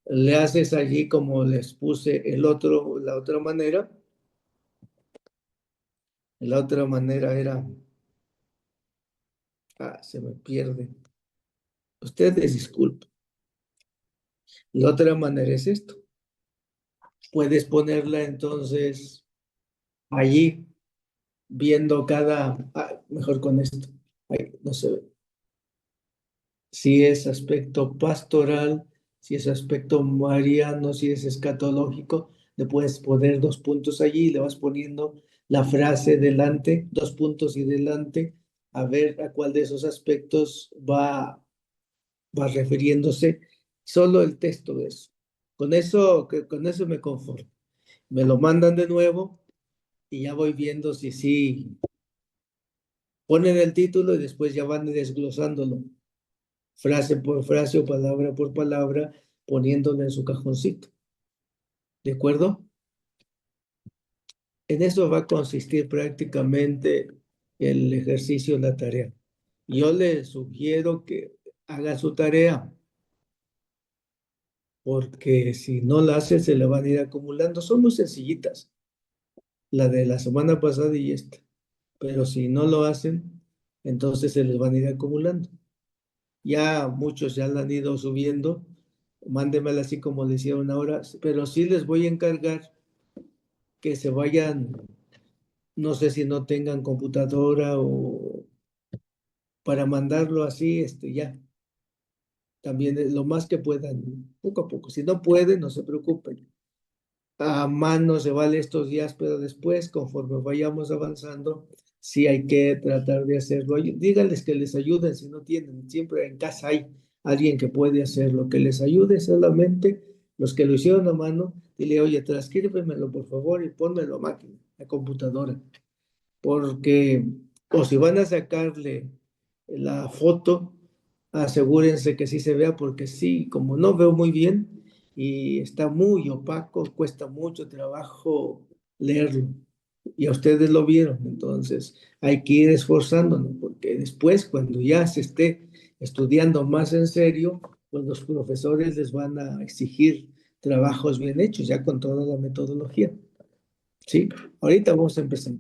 le haces allí como les puse la otra manera. La otra manera era, se me pierde. Ustedes disculpen. La otra manera es esto. Puedes ponerla entonces allí, viendo mejor con esto. Ahí, no se ve. Si es aspecto pastoral, si es aspecto mariano, si es escatológico, le puedes poner dos puntos allí y le vas poniendo la frase delante, dos puntos y delante, a ver a cuál de esos aspectos va refiriéndose solo el texto de eso. Con eso me conformo. Me lo mandan de nuevo y ya voy viendo si sí ponen el título y después ya van desglosándolo, frase por frase o palabra por palabra, poniéndolo en su cajoncito. ¿De acuerdo? En eso va a consistir prácticamente el ejercicio, la tarea. Yo le sugiero que haga su tarea, porque si no la hace, se le van a ir acumulando. Son muy sencillitas, la de la semana pasada y esta. Pero si no lo hacen, entonces se les van a ir acumulando. Ya muchos ya la han ido subiendo. Mándemela así como le hicieron ahora, pero sí les voy a encargar que se vayan, no sé si no tengan computadora o para mandarlo así, ya. También lo más que puedan, poco a poco. Si no pueden, no se preocupen. A mano se vale estos días, pero después, conforme vayamos avanzando, sí hay que tratar de hacerlo. Díganles que les ayuden si no tienen. Siempre en casa hay alguien que puede hacerlo, que les ayude solamente los que lo hicieron a mano. Dile, oye, transcríbemelo por favor y pónmelo a máquina, a computadora. Porque, o si van a sacarle la foto, asegúrense que sí se vea, porque sí, como no veo muy bien y está muy opaco, cuesta mucho trabajo leerlo. Y a ustedes lo vieron, entonces hay que ir esforzándonos, porque después, cuando ya se esté estudiando más en serio, pues los profesores les van a exigir trabajos bien hechos, ya con toda la metodología. Sí, ahorita vamos a empezar,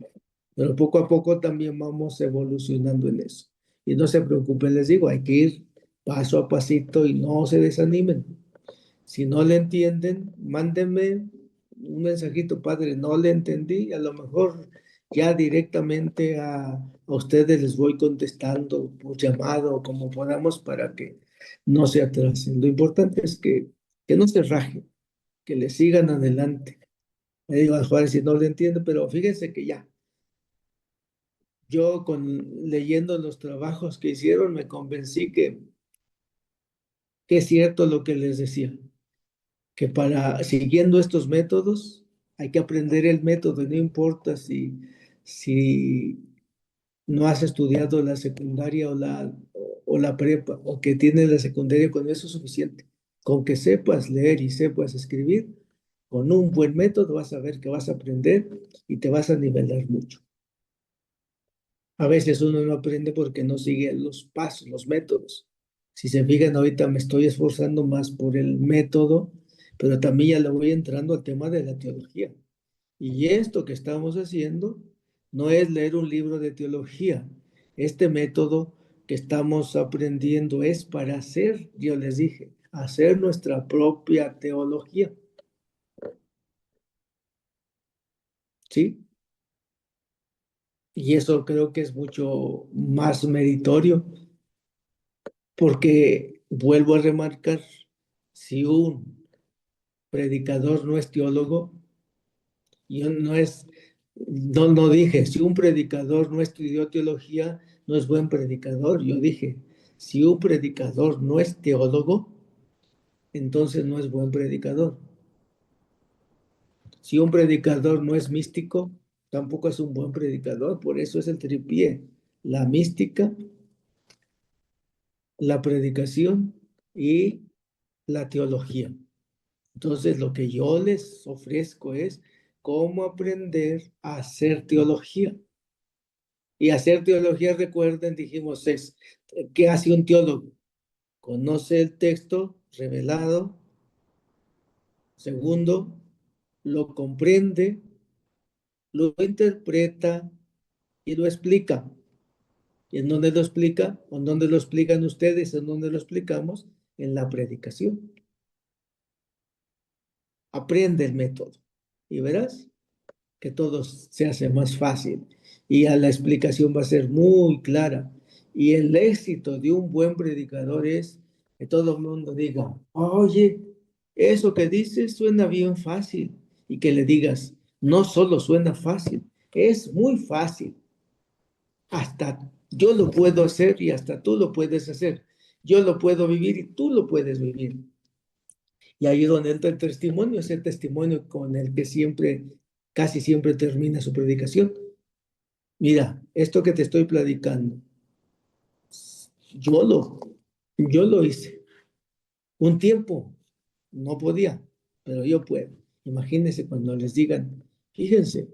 pero poco a poco también vamos evolucionando en eso. Y no se preocupen, les digo, hay que ir paso a pasito y no se desanimen. Si no le entienden, mándenme un mensajito, padre, no le entendí, a lo mejor ya directamente a ustedes les voy contestando por llamado o como podamos para que no se atrasen. Lo importante es que no se rajen, que le sigan adelante. Le digo a Juárez si no lo entiendo, pero fíjense que ya, yo leyendo los trabajos que hicieron me convencí que es cierto lo que les decía, que para siguiendo estos métodos hay que aprender el método, y no importa si no has estudiado la secundaria o la prepa, o que tienes la secundaria, con eso es suficiente. Con que sepas leer y sepas escribir, con un buen método vas a ver que vas a aprender y te vas a nivelar mucho. A veces uno no aprende porque no sigue los pasos, los métodos. Si se fijan, ahorita me estoy esforzando más por el método, pero también ya le voy entrando al tema de la teología. Y esto que estamos haciendo no es leer un libro de teología. Este método que estamos aprendiendo es para hacer, yo les dije, hacer nuestra propia teología. ¿Sí? Y eso creo que es mucho más meritorio. Porque vuelvo a remarcar, si un predicador no es teólogo, yo no dije, si un predicador no estudió teología, no es buen predicador. Yo dije, si un predicador no es teólogo, entonces no es buen predicador. Si un predicador no es místico, tampoco es un buen predicador. Por eso es el tripié, la mística, la predicación y la teología. Entonces, lo que yo les ofrezco es cómo aprender a hacer teología. Y hacer teología, recuerden, dijimos, ¿qué hace un teólogo? Conoce el texto revelado. Segundo, lo comprende, lo interpreta y lo explica. ¿Y en dónde lo explica? ¿En dónde lo explican ustedes? ¿En dónde lo explicamos? En la predicación. Aprende el método. Y verás que todo se hace más fácil y a la explicación va a ser muy clara. Y el éxito de un buen predicador es que todo el mundo diga, oye, eso que dices suena bien fácil. Y que le digas, no solo suena fácil, es muy fácil. Hasta yo lo puedo hacer y hasta tú lo puedes hacer. Yo lo puedo vivir y tú lo puedes vivir. Y ahí es donde entra el testimonio, ese testimonio con el que siempre, casi siempre termina su predicación. Mira, esto que te estoy platicando, yo lo, yo lo hice. Un tiempo no podía, pero yo puedo. Imagínense cuando les digan, fíjense,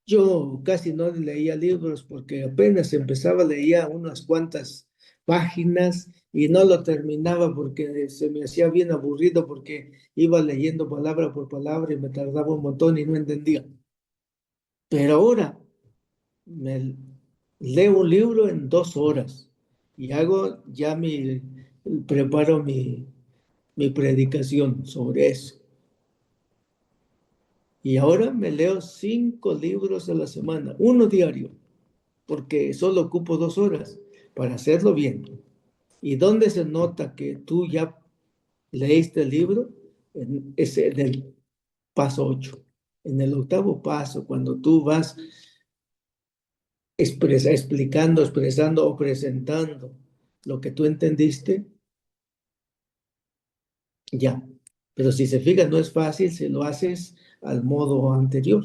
Yo casi no leía libros porque apenas empezaba, leía unas cuantas páginas y no lo terminaba porque se me hacía bien aburrido porque iba leyendo palabra por palabra y me tardaba un montón y no entendía. Pero ahora me leo un libro en 2 horas y hago ya preparo mi predicación sobre eso. Y ahora me leo 5 libros a la semana, uno diario, porque solo ocupo 2 horas para hacerlo bien. ¿Y dónde se nota que tú ya leíste el libro? Es en el paso 8. En el octavo paso, cuando tú vas explicando, expresando o presentando lo que tú entendiste, ya. Pero si se fija, no es fácil si lo haces al modo anterior.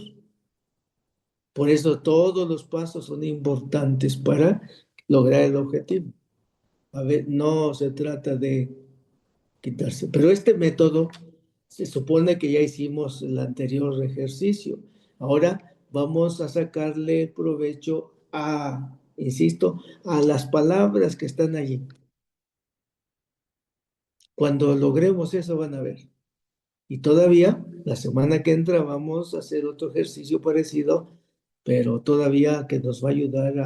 Por eso todos los pasos son importantes para lograr el objetivo. A ver, no se trata de quitarse, pero este método se supone que ya hicimos el anterior ejercicio. Ahora vamos a sacarle provecho a, insisto, a las palabras que están allí. Cuando logremos eso van a ver. Y todavía la semana que entra vamos a hacer otro ejercicio parecido, pero todavía que nos va a ayudar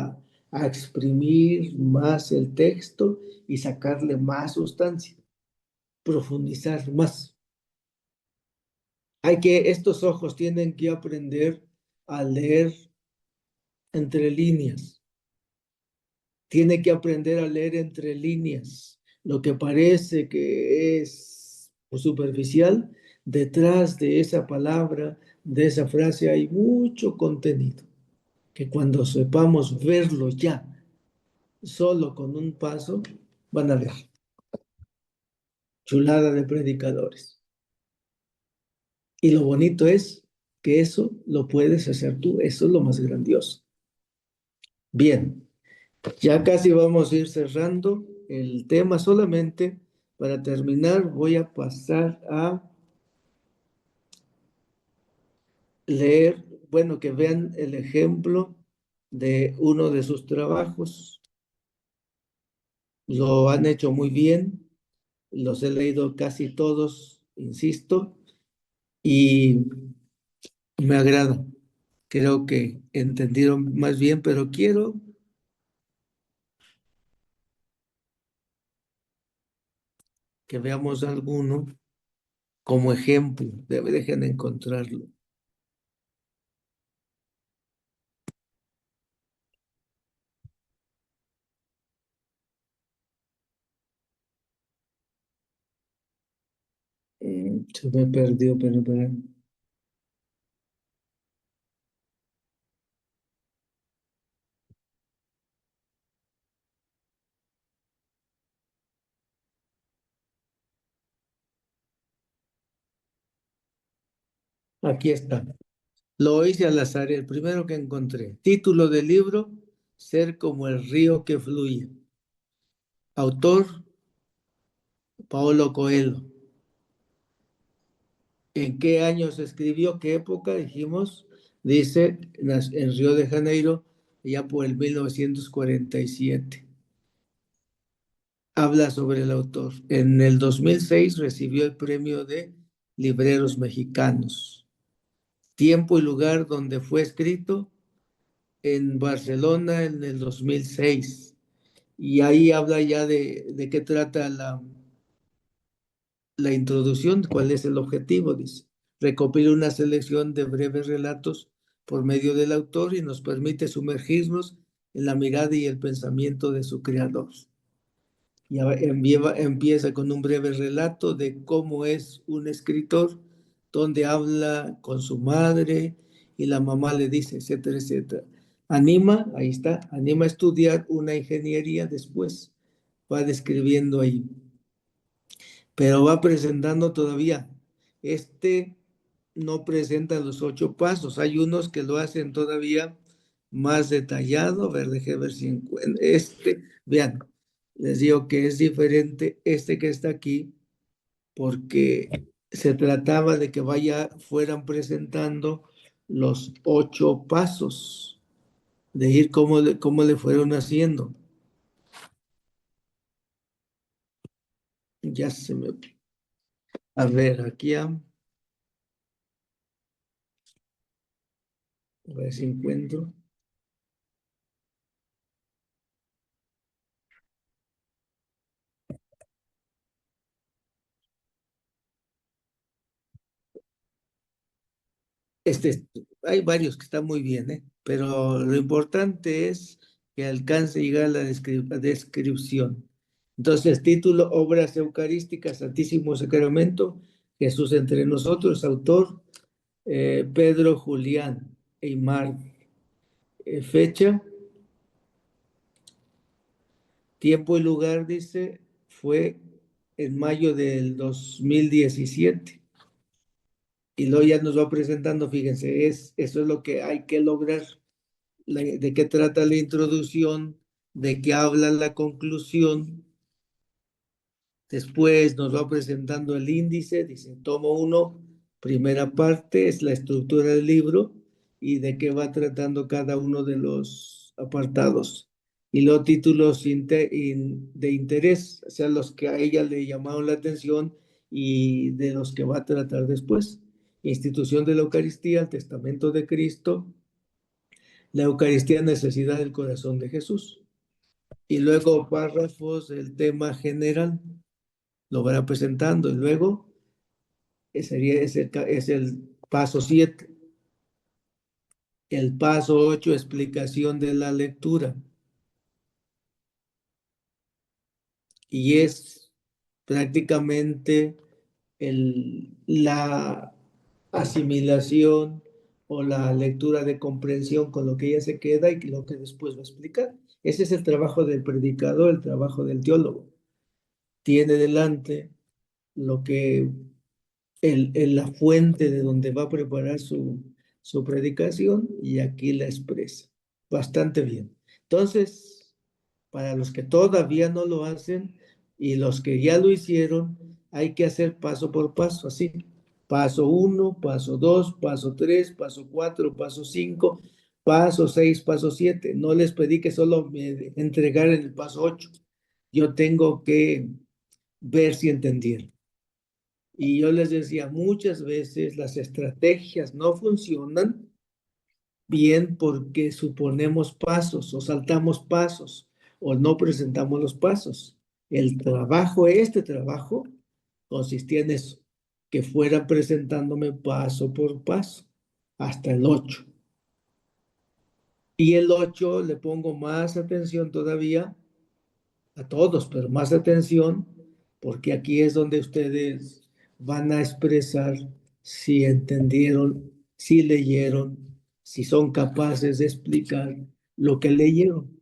a exprimir más el texto y sacarle más sustancia, profundizar más. Estos ojos tienen que aprender a leer entre líneas. Tiene que aprender a leer entre líneas. Lo que parece que es superficial, detrás de esa palabra, de esa frase, hay mucho contenido. Que cuando sepamos verlo ya, solo con un paso, van a ver. Chulada de predicadores. Y lo bonito es que eso lo puedes hacer tú. Eso es lo más grandioso. Bien. Ya casi vamos a ir cerrando el tema. Solamente para terminar voy a pasar a leer, bueno, que vean el ejemplo de uno de sus trabajos. Lo han hecho muy bien, los he leído casi todos, insisto, y me agrada. Creo que entendieron más bien, pero quiero que veamos alguno como ejemplo. Dejen encontrarlo. Se me perdió, pero. Aquí está. Lo hice al azar, el primero que encontré. Título del libro, Ser como el río que fluye. Autor, Paulo Coelho. ¿En qué año se escribió? ¿Qué época? Dijimos, dice, en Río de Janeiro, ya por el 1947. Habla sobre el autor. En el 2006 recibió el premio de Libreros Mexicanos. Tiempo y lugar donde fue escrito, en Barcelona en el 2006. Y ahí habla ya de qué trata la introducción, cuál es el objetivo, dice. Recopila una selección de breves relatos por medio del autor y nos permite sumergirnos en la mirada y el pensamiento de su creador. Y empieza con un breve relato de cómo es un escritor, donde habla con su madre y la mamá le dice, etcétera, etcétera. Ahí está, anima a estudiar una ingeniería después. Va describiendo ahí, pero va presentando todavía. Este no presenta los 8 pasos. Hay unos que lo hacen todavía más detallado. A ver, déjeme ver si encuentro. Vean, les digo que es diferente este que está aquí, porque se trataba de que fueran presentando los 8 pasos de ir cómo le fueron haciendo. Ya se me... A ver, aquí a ver si encuentro. Hay varios que están muy bien, ¿eh? Pero lo importante es que alcance a llegar a la descripción. Entonces, título, Obras Eucarísticas, Santísimo Sacramento, Jesús entre nosotros, autor Pedro Julián Eymar. Fecha, tiempo y lugar, dice, fue en mayo del 2017. Y luego ya nos va presentando, fíjense, eso es lo que hay que lograr. De qué trata la introducción, de qué habla la conclusión. Después nos va presentando el índice, dice tomo 1, primera parte, es la estructura del libro y de qué va tratando cada uno de los apartados. Y los títulos de interés, o sea, los que a ella le llamaron la atención y de los que va a tratar después. Institución de la Eucaristía, el Testamento de Cristo, la Eucaristía, necesidad del corazón de Jesús. Y luego párrafos, el tema general, lo van presentando. Y luego es el paso 7. El paso 8, explicación de la lectura. Y es prácticamente la asimilación o la lectura de comprensión con lo que ella se queda y lo que después va a explicar. Ese es el trabajo del predicador, el trabajo del teólogo. Tiene delante lo que la fuente de donde va a preparar su predicación y aquí la expresa. Bastante bien. Entonces, para los que todavía no lo hacen y los que ya lo hicieron, hay que hacer paso por paso, así. Paso 1, paso 2, paso 3, paso 4, paso 5, paso 6, paso 7. No les pedí que solo me entregaran el paso 8. Yo tengo que ver si entendieron. Y yo les decía, muchas veces las estrategias no funcionan bien porque suponemos pasos o saltamos pasos o no presentamos los pasos. Este trabajo consistía en eso, que fuera presentándome paso por paso hasta el 8. Y el 8 le pongo más atención todavía a todos, pero más atención, porque aquí es donde ustedes van a expresar si entendieron, si leyeron, si son capaces de explicar lo que leyeron.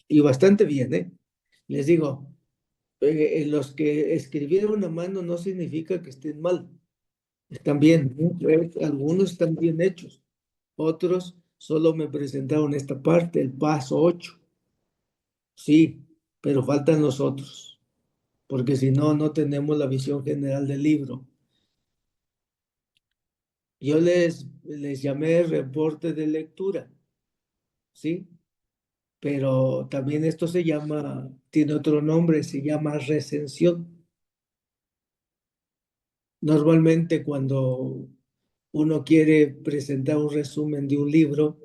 Y bastante bien, ¿eh? Les digo, los que escribieron a mano no significa que estén mal, están bien, algunos están bien hechos, otros solo me presentaron esta parte, el paso 8. Sí, pero faltan los otros, porque si no, no tenemos la visión general del libro. Yo les llamé reporte de lectura, ¿sí? Pero también esto tiene otro nombre, se llama recensión. Normalmente cuando uno quiere presentar un resumen de un libro,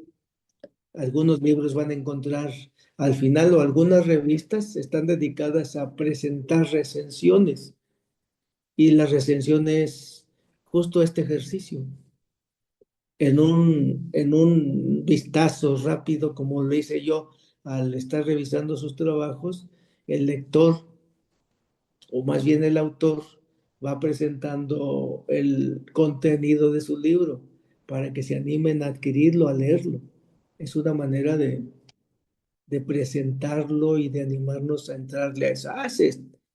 algunos libros van a encontrar al final o algunas revistas están dedicadas a presentar recensiones. Y la recensión es justo este ejercicio. En un vistazo rápido, como lo hice yo al estar revisando sus trabajos, el lector, o más bien el autor, va presentando el contenido de su libro para que se animen a adquirirlo, a leerlo. Es una manera de presentarlo y de animarnos a entrarle a eso.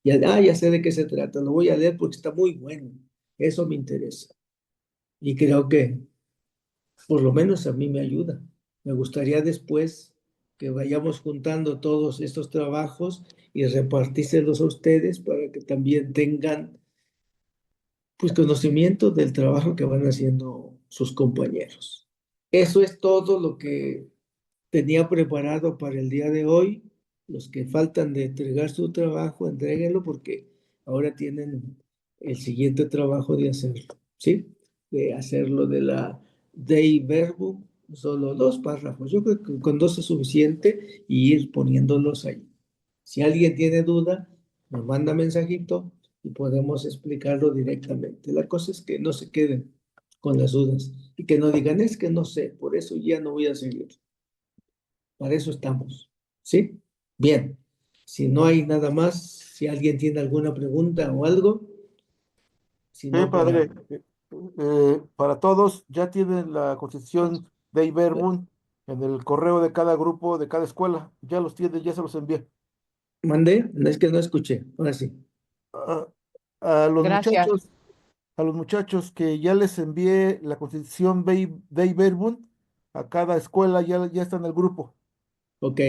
Ya sé de qué se trata, lo voy a leer porque está muy bueno. Eso me interesa. Y creo que por lo menos a mí me ayuda. Me gustaría después que vayamos juntando todos estos trabajos y repartírselos a ustedes para que también tengan pues conocimiento del trabajo que van haciendo sus compañeros. Eso es todo lo que tenía preparado para el día de hoy. Los que faltan de entregar su trabajo, entréguenlo porque ahora tienen el siguiente trabajo de hacerlo, ¿sí? De hacerlo de la Dei Verbum, solo 2 párrafos. Yo creo que con 2 es suficiente y ir poniéndolos ahí. Si alguien tiene duda, nos manda mensajito y podemos explicarlo directamente. La cosa es que no se queden con las dudas y que no digan, es que no sé, por eso ya no voy a seguir. Para eso estamos, ¿sí? Bien, si no hay nada más, si alguien tiene alguna pregunta o algo, si Sí, no, padre, para todos ya tienen la constitución de Iberbun en el correo de cada grupo, de cada escuela. Ya los tienen, ya se los envié. mandé, no es que no escuché, ahora sí. A, a los Gracias. muchachos, a los muchachos que ya les envié la constitución de Iberbun, a cada escuela ya está en el grupo. Ok,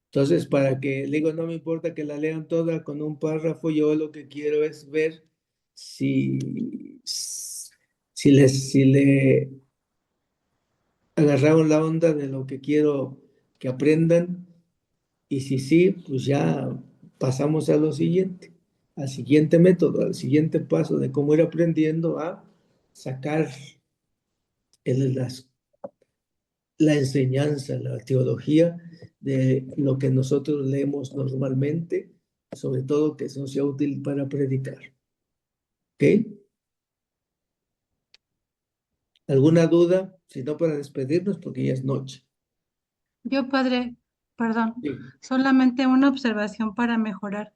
entonces para que, le digo, no me importa que la lean toda con un párrafo, yo lo que quiero es ver si le agarraron la onda de lo que quiero que aprendan. Y si sí, pues ya pasamos a lo siguiente, al siguiente método, al siguiente paso de cómo ir aprendiendo a sacar la enseñanza, la teología de lo que nosotros leemos normalmente, sobre todo que eso sea útil para predicar. ¿Ok? ¿Alguna duda? Si no, para despedirnos, porque ya es noche. Yo, padre, perdón, Sí. solamente una observación para mejorar.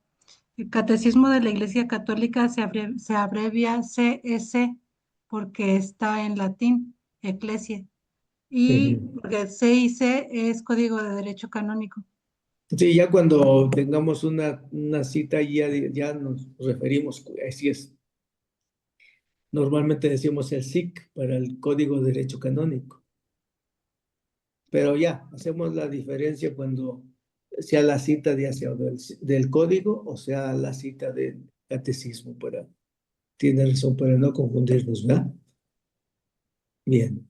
El catecismo de la Iglesia Católica se abrevia CS porque está en latín, Eclesia, y Ujú. porque CIC es Código de Derecho Canónico. Sí, ya cuando tengamos una cita, ya nos referimos, así es. Normalmente decimos el SIC para el Código de Derecho Canónico, pero ya hacemos la diferencia cuando sea la cita de hacia del código o sea la cita del catecismo, tiene razón para no confundirnos, ¿verdad? Bien.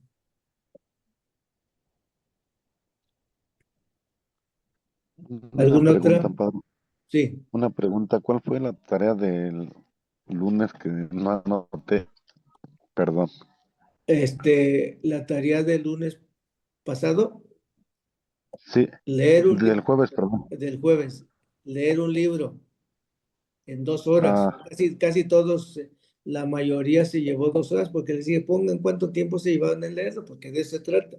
Una ¿Alguna pregunta, otra? Pablo. Sí. Una pregunta. ¿Cuál fue la tarea del lunes que no anoté? Perdón. La tarea del lunes pasado, Sí, leer un del jueves, perdón. del jueves, leer un libro en 2 horas. Ah, Casi todos, la mayoría se llevó 2 horas porque les dije, pongan cuánto tiempo se llevaban en leerlo, porque de eso se trata.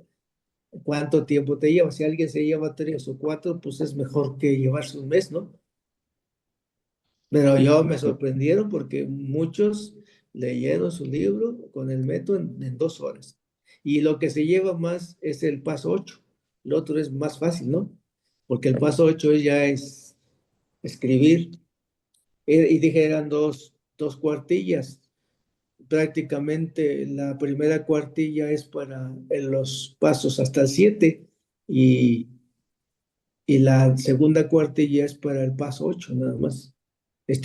¿Cuánto tiempo te lleva? Si alguien se lleva 3 o 4, pues es mejor que llevarse un mes, ¿no? Pero yo me sí. sorprendieron porque muchos leyeron su libro con el método en 2 horas. Y lo que se lleva más es el paso 8. El otro es más fácil, ¿no? Porque el paso 8 ya es escribir. Y dije, eran dos cuartillas. Prácticamente la primera cuartilla es para los pasos hasta el 7 y, y la segunda cuartilla es para el paso 8 nada más.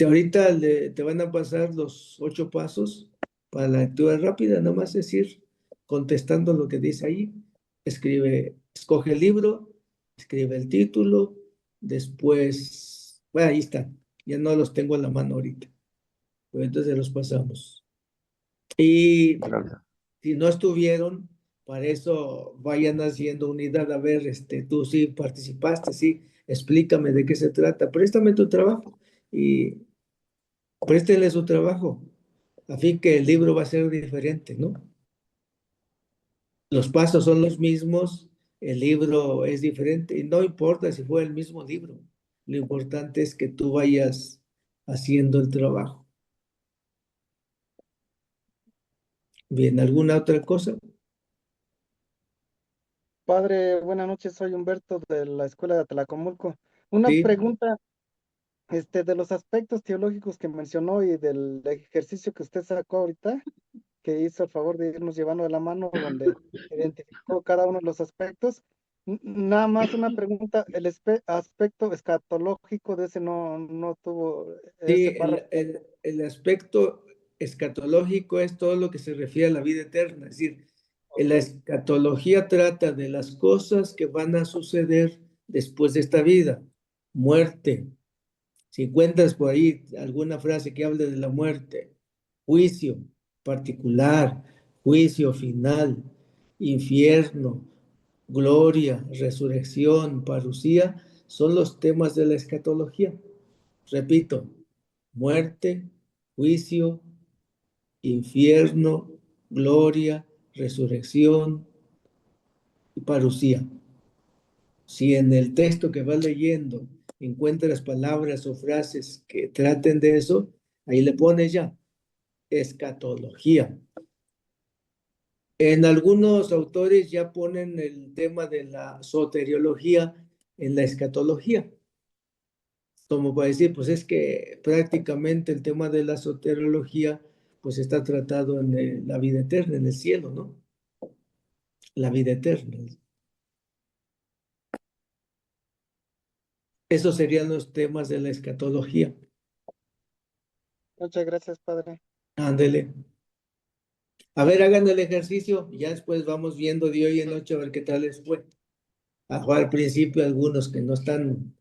Ahorita te van a pasar los 8 pasos para la lectura rápida, nada más es ir contestando lo que dice ahí. Escoge el libro, escribe el título, después, bueno, ahí está, ya no los tengo en la mano ahorita, pero entonces los pasamos. Y Gracias. si no estuvieron, para eso vayan haciendo unidad. A ver, tú sí participaste, sí, explícame de qué se trata, préstame tu trabajo y préstenle su trabajo. Así que el libro va a ser diferente, ¿no? Los pasos son los mismos, el libro es diferente y no importa si fue el mismo libro. Lo importante es que tú vayas haciendo el trabajo. Bien, ¿alguna otra cosa? Padre, buenas noches, soy Humberto de la Escuela de Atlacomulco. Una Sí, pregunta, de los aspectos teológicos que mencionó y del ejercicio que usted sacó ahorita, que hizo el favor de irnos llevando de la mano, donde identificó cada uno de los aspectos. Nada más una pregunta, el aspecto escatológico de ese no tuvo sí, ese párrafo. el aspecto escatológico es todo lo que se refiere a la vida eterna, es decir, La escatología trata de las cosas que van a suceder después de esta vida. Muerte. Si encuentras por ahí alguna frase que hable de la muerte, juicio particular, juicio final, infierno, gloria, resurrección, parucía, son los temas de la escatología. Repito, muerte, juicio, infierno, gloria, resurrección y parucía. Si en el texto que vas leyendo encuentras palabras o frases que traten de eso, ahí le pones ya escatología. En algunos autores ya ponen el tema de la soteriología en la escatología. Como para decir, pues es que prácticamente el tema de la soteriología pues está tratado en la vida eterna, en el cielo, ¿no? La vida eterna. Esos serían los temas de la escatología. Muchas gracias, padre. Ándele. A ver, hagan el ejercicio, ya después vamos viendo de hoy en noche a ver qué tal les fue. Al principio algunos que no están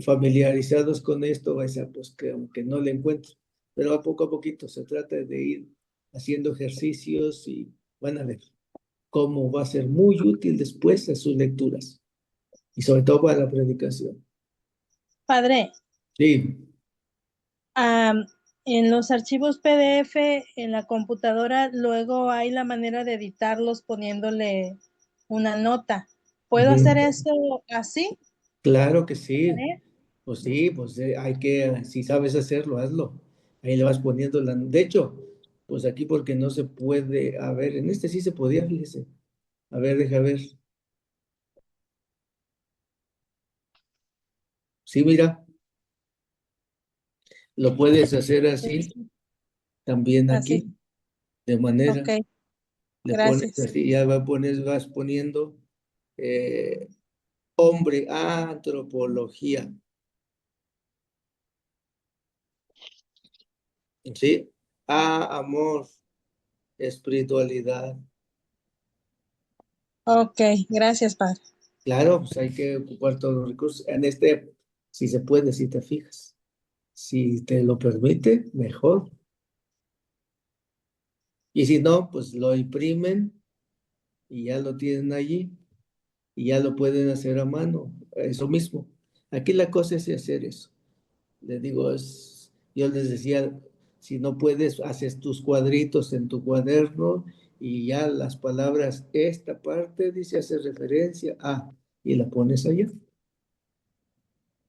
familiarizados con esto, pues que aunque no le encuentro, pero a poquito se trata de ir haciendo ejercicios y van a ver cómo va a ser muy útil después a sus lecturas y sobre todo para la predicación. Padre, Sí, en los archivos PDF en la computadora luego hay la manera de editarlos poniéndole una nota. ¿Puedo hacer esto así? claro que sí. ¿Vale? Pues sí, pues hay que, si sabes hacerlo, hazlo. Ahí le vas poniendo la... De hecho, pues aquí porque no se puede, a ver, en este sí se podía, fíjese. A ver, deja ver. Sí, mira, lo puedes hacer así, también aquí, Así. de manera, Ok, le pones gracias. así, ya vas poniendo hombre, antropología. ¿Sí? Amor, espiritualidad. Ok, gracias, padre. Claro, pues hay que ocupar todos los recursos. En si se puede, si te fijas. Si te lo permite, mejor. Y si no, pues lo imprimen y ya lo tienen allí y ya lo pueden hacer a mano. Eso mismo. Aquí la cosa es hacer eso. Les digo, yo les decía, si no puedes, haces tus cuadritos en tu cuaderno y ya las palabras, esta parte dice, hace referencia a, y la pones allá.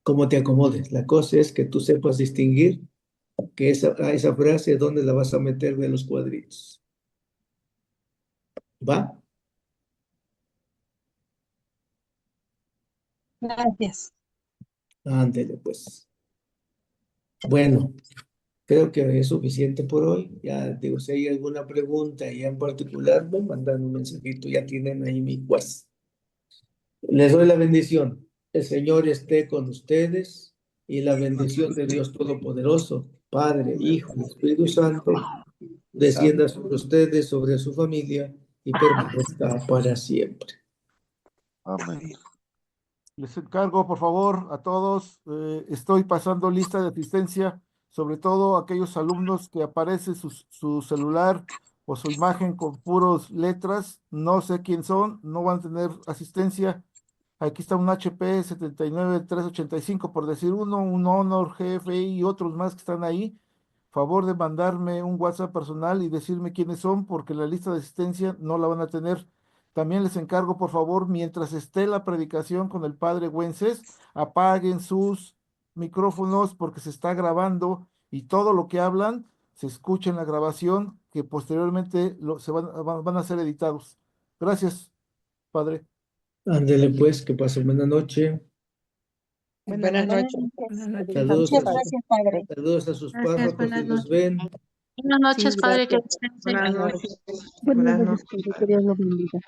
Como te acomodes. La cosa es que tú sepas distinguir que esa frase, ¿dónde la vas a meter de los cuadritos? ¿Va? Gracias. Ándele, pues. Bueno, creo que es suficiente por hoy. Ya digo, si hay alguna pregunta ya en particular, me mandan un mensajito, ya tienen ahí mi WhatsApp. Les doy la bendición. El Señor esté con ustedes y la bendición de Dios Todopoderoso, Padre, Hijo y Espíritu Santo, descienda sobre ustedes, sobre su familia y permanezca para siempre. Amén. Les encargo, por favor, a todos, estoy pasando lista de asistencia, sobre todo aquellos alumnos que aparece su celular o su imagen con puros letras, no sé quién son, no van a tener asistencia. Aquí está un HP 79385, por decir uno, un Honor, GFI y otros más que están ahí. Favor de mandarme un WhatsApp personal y decirme quiénes son, porque la lista de asistencia no la van a tener. También les encargo, por favor, mientras esté la predicación con el padre Güences, apaguen sus micrófonos porque se está grabando y todo lo que hablan se escucha en la grabación que posteriormente van a ser editados. Gracias, padre. Ándele pues, que pasen buena noche. Buenas noches. Saludos Muchas a, gracias, padre. saludos a sus Gracias, párrocos buenas si los noches. ven. Buenas noches, Sí, padre, que gracias. descanse. Buenas noches. Buenas Buenas noches, noches. que Dios lo bendiga.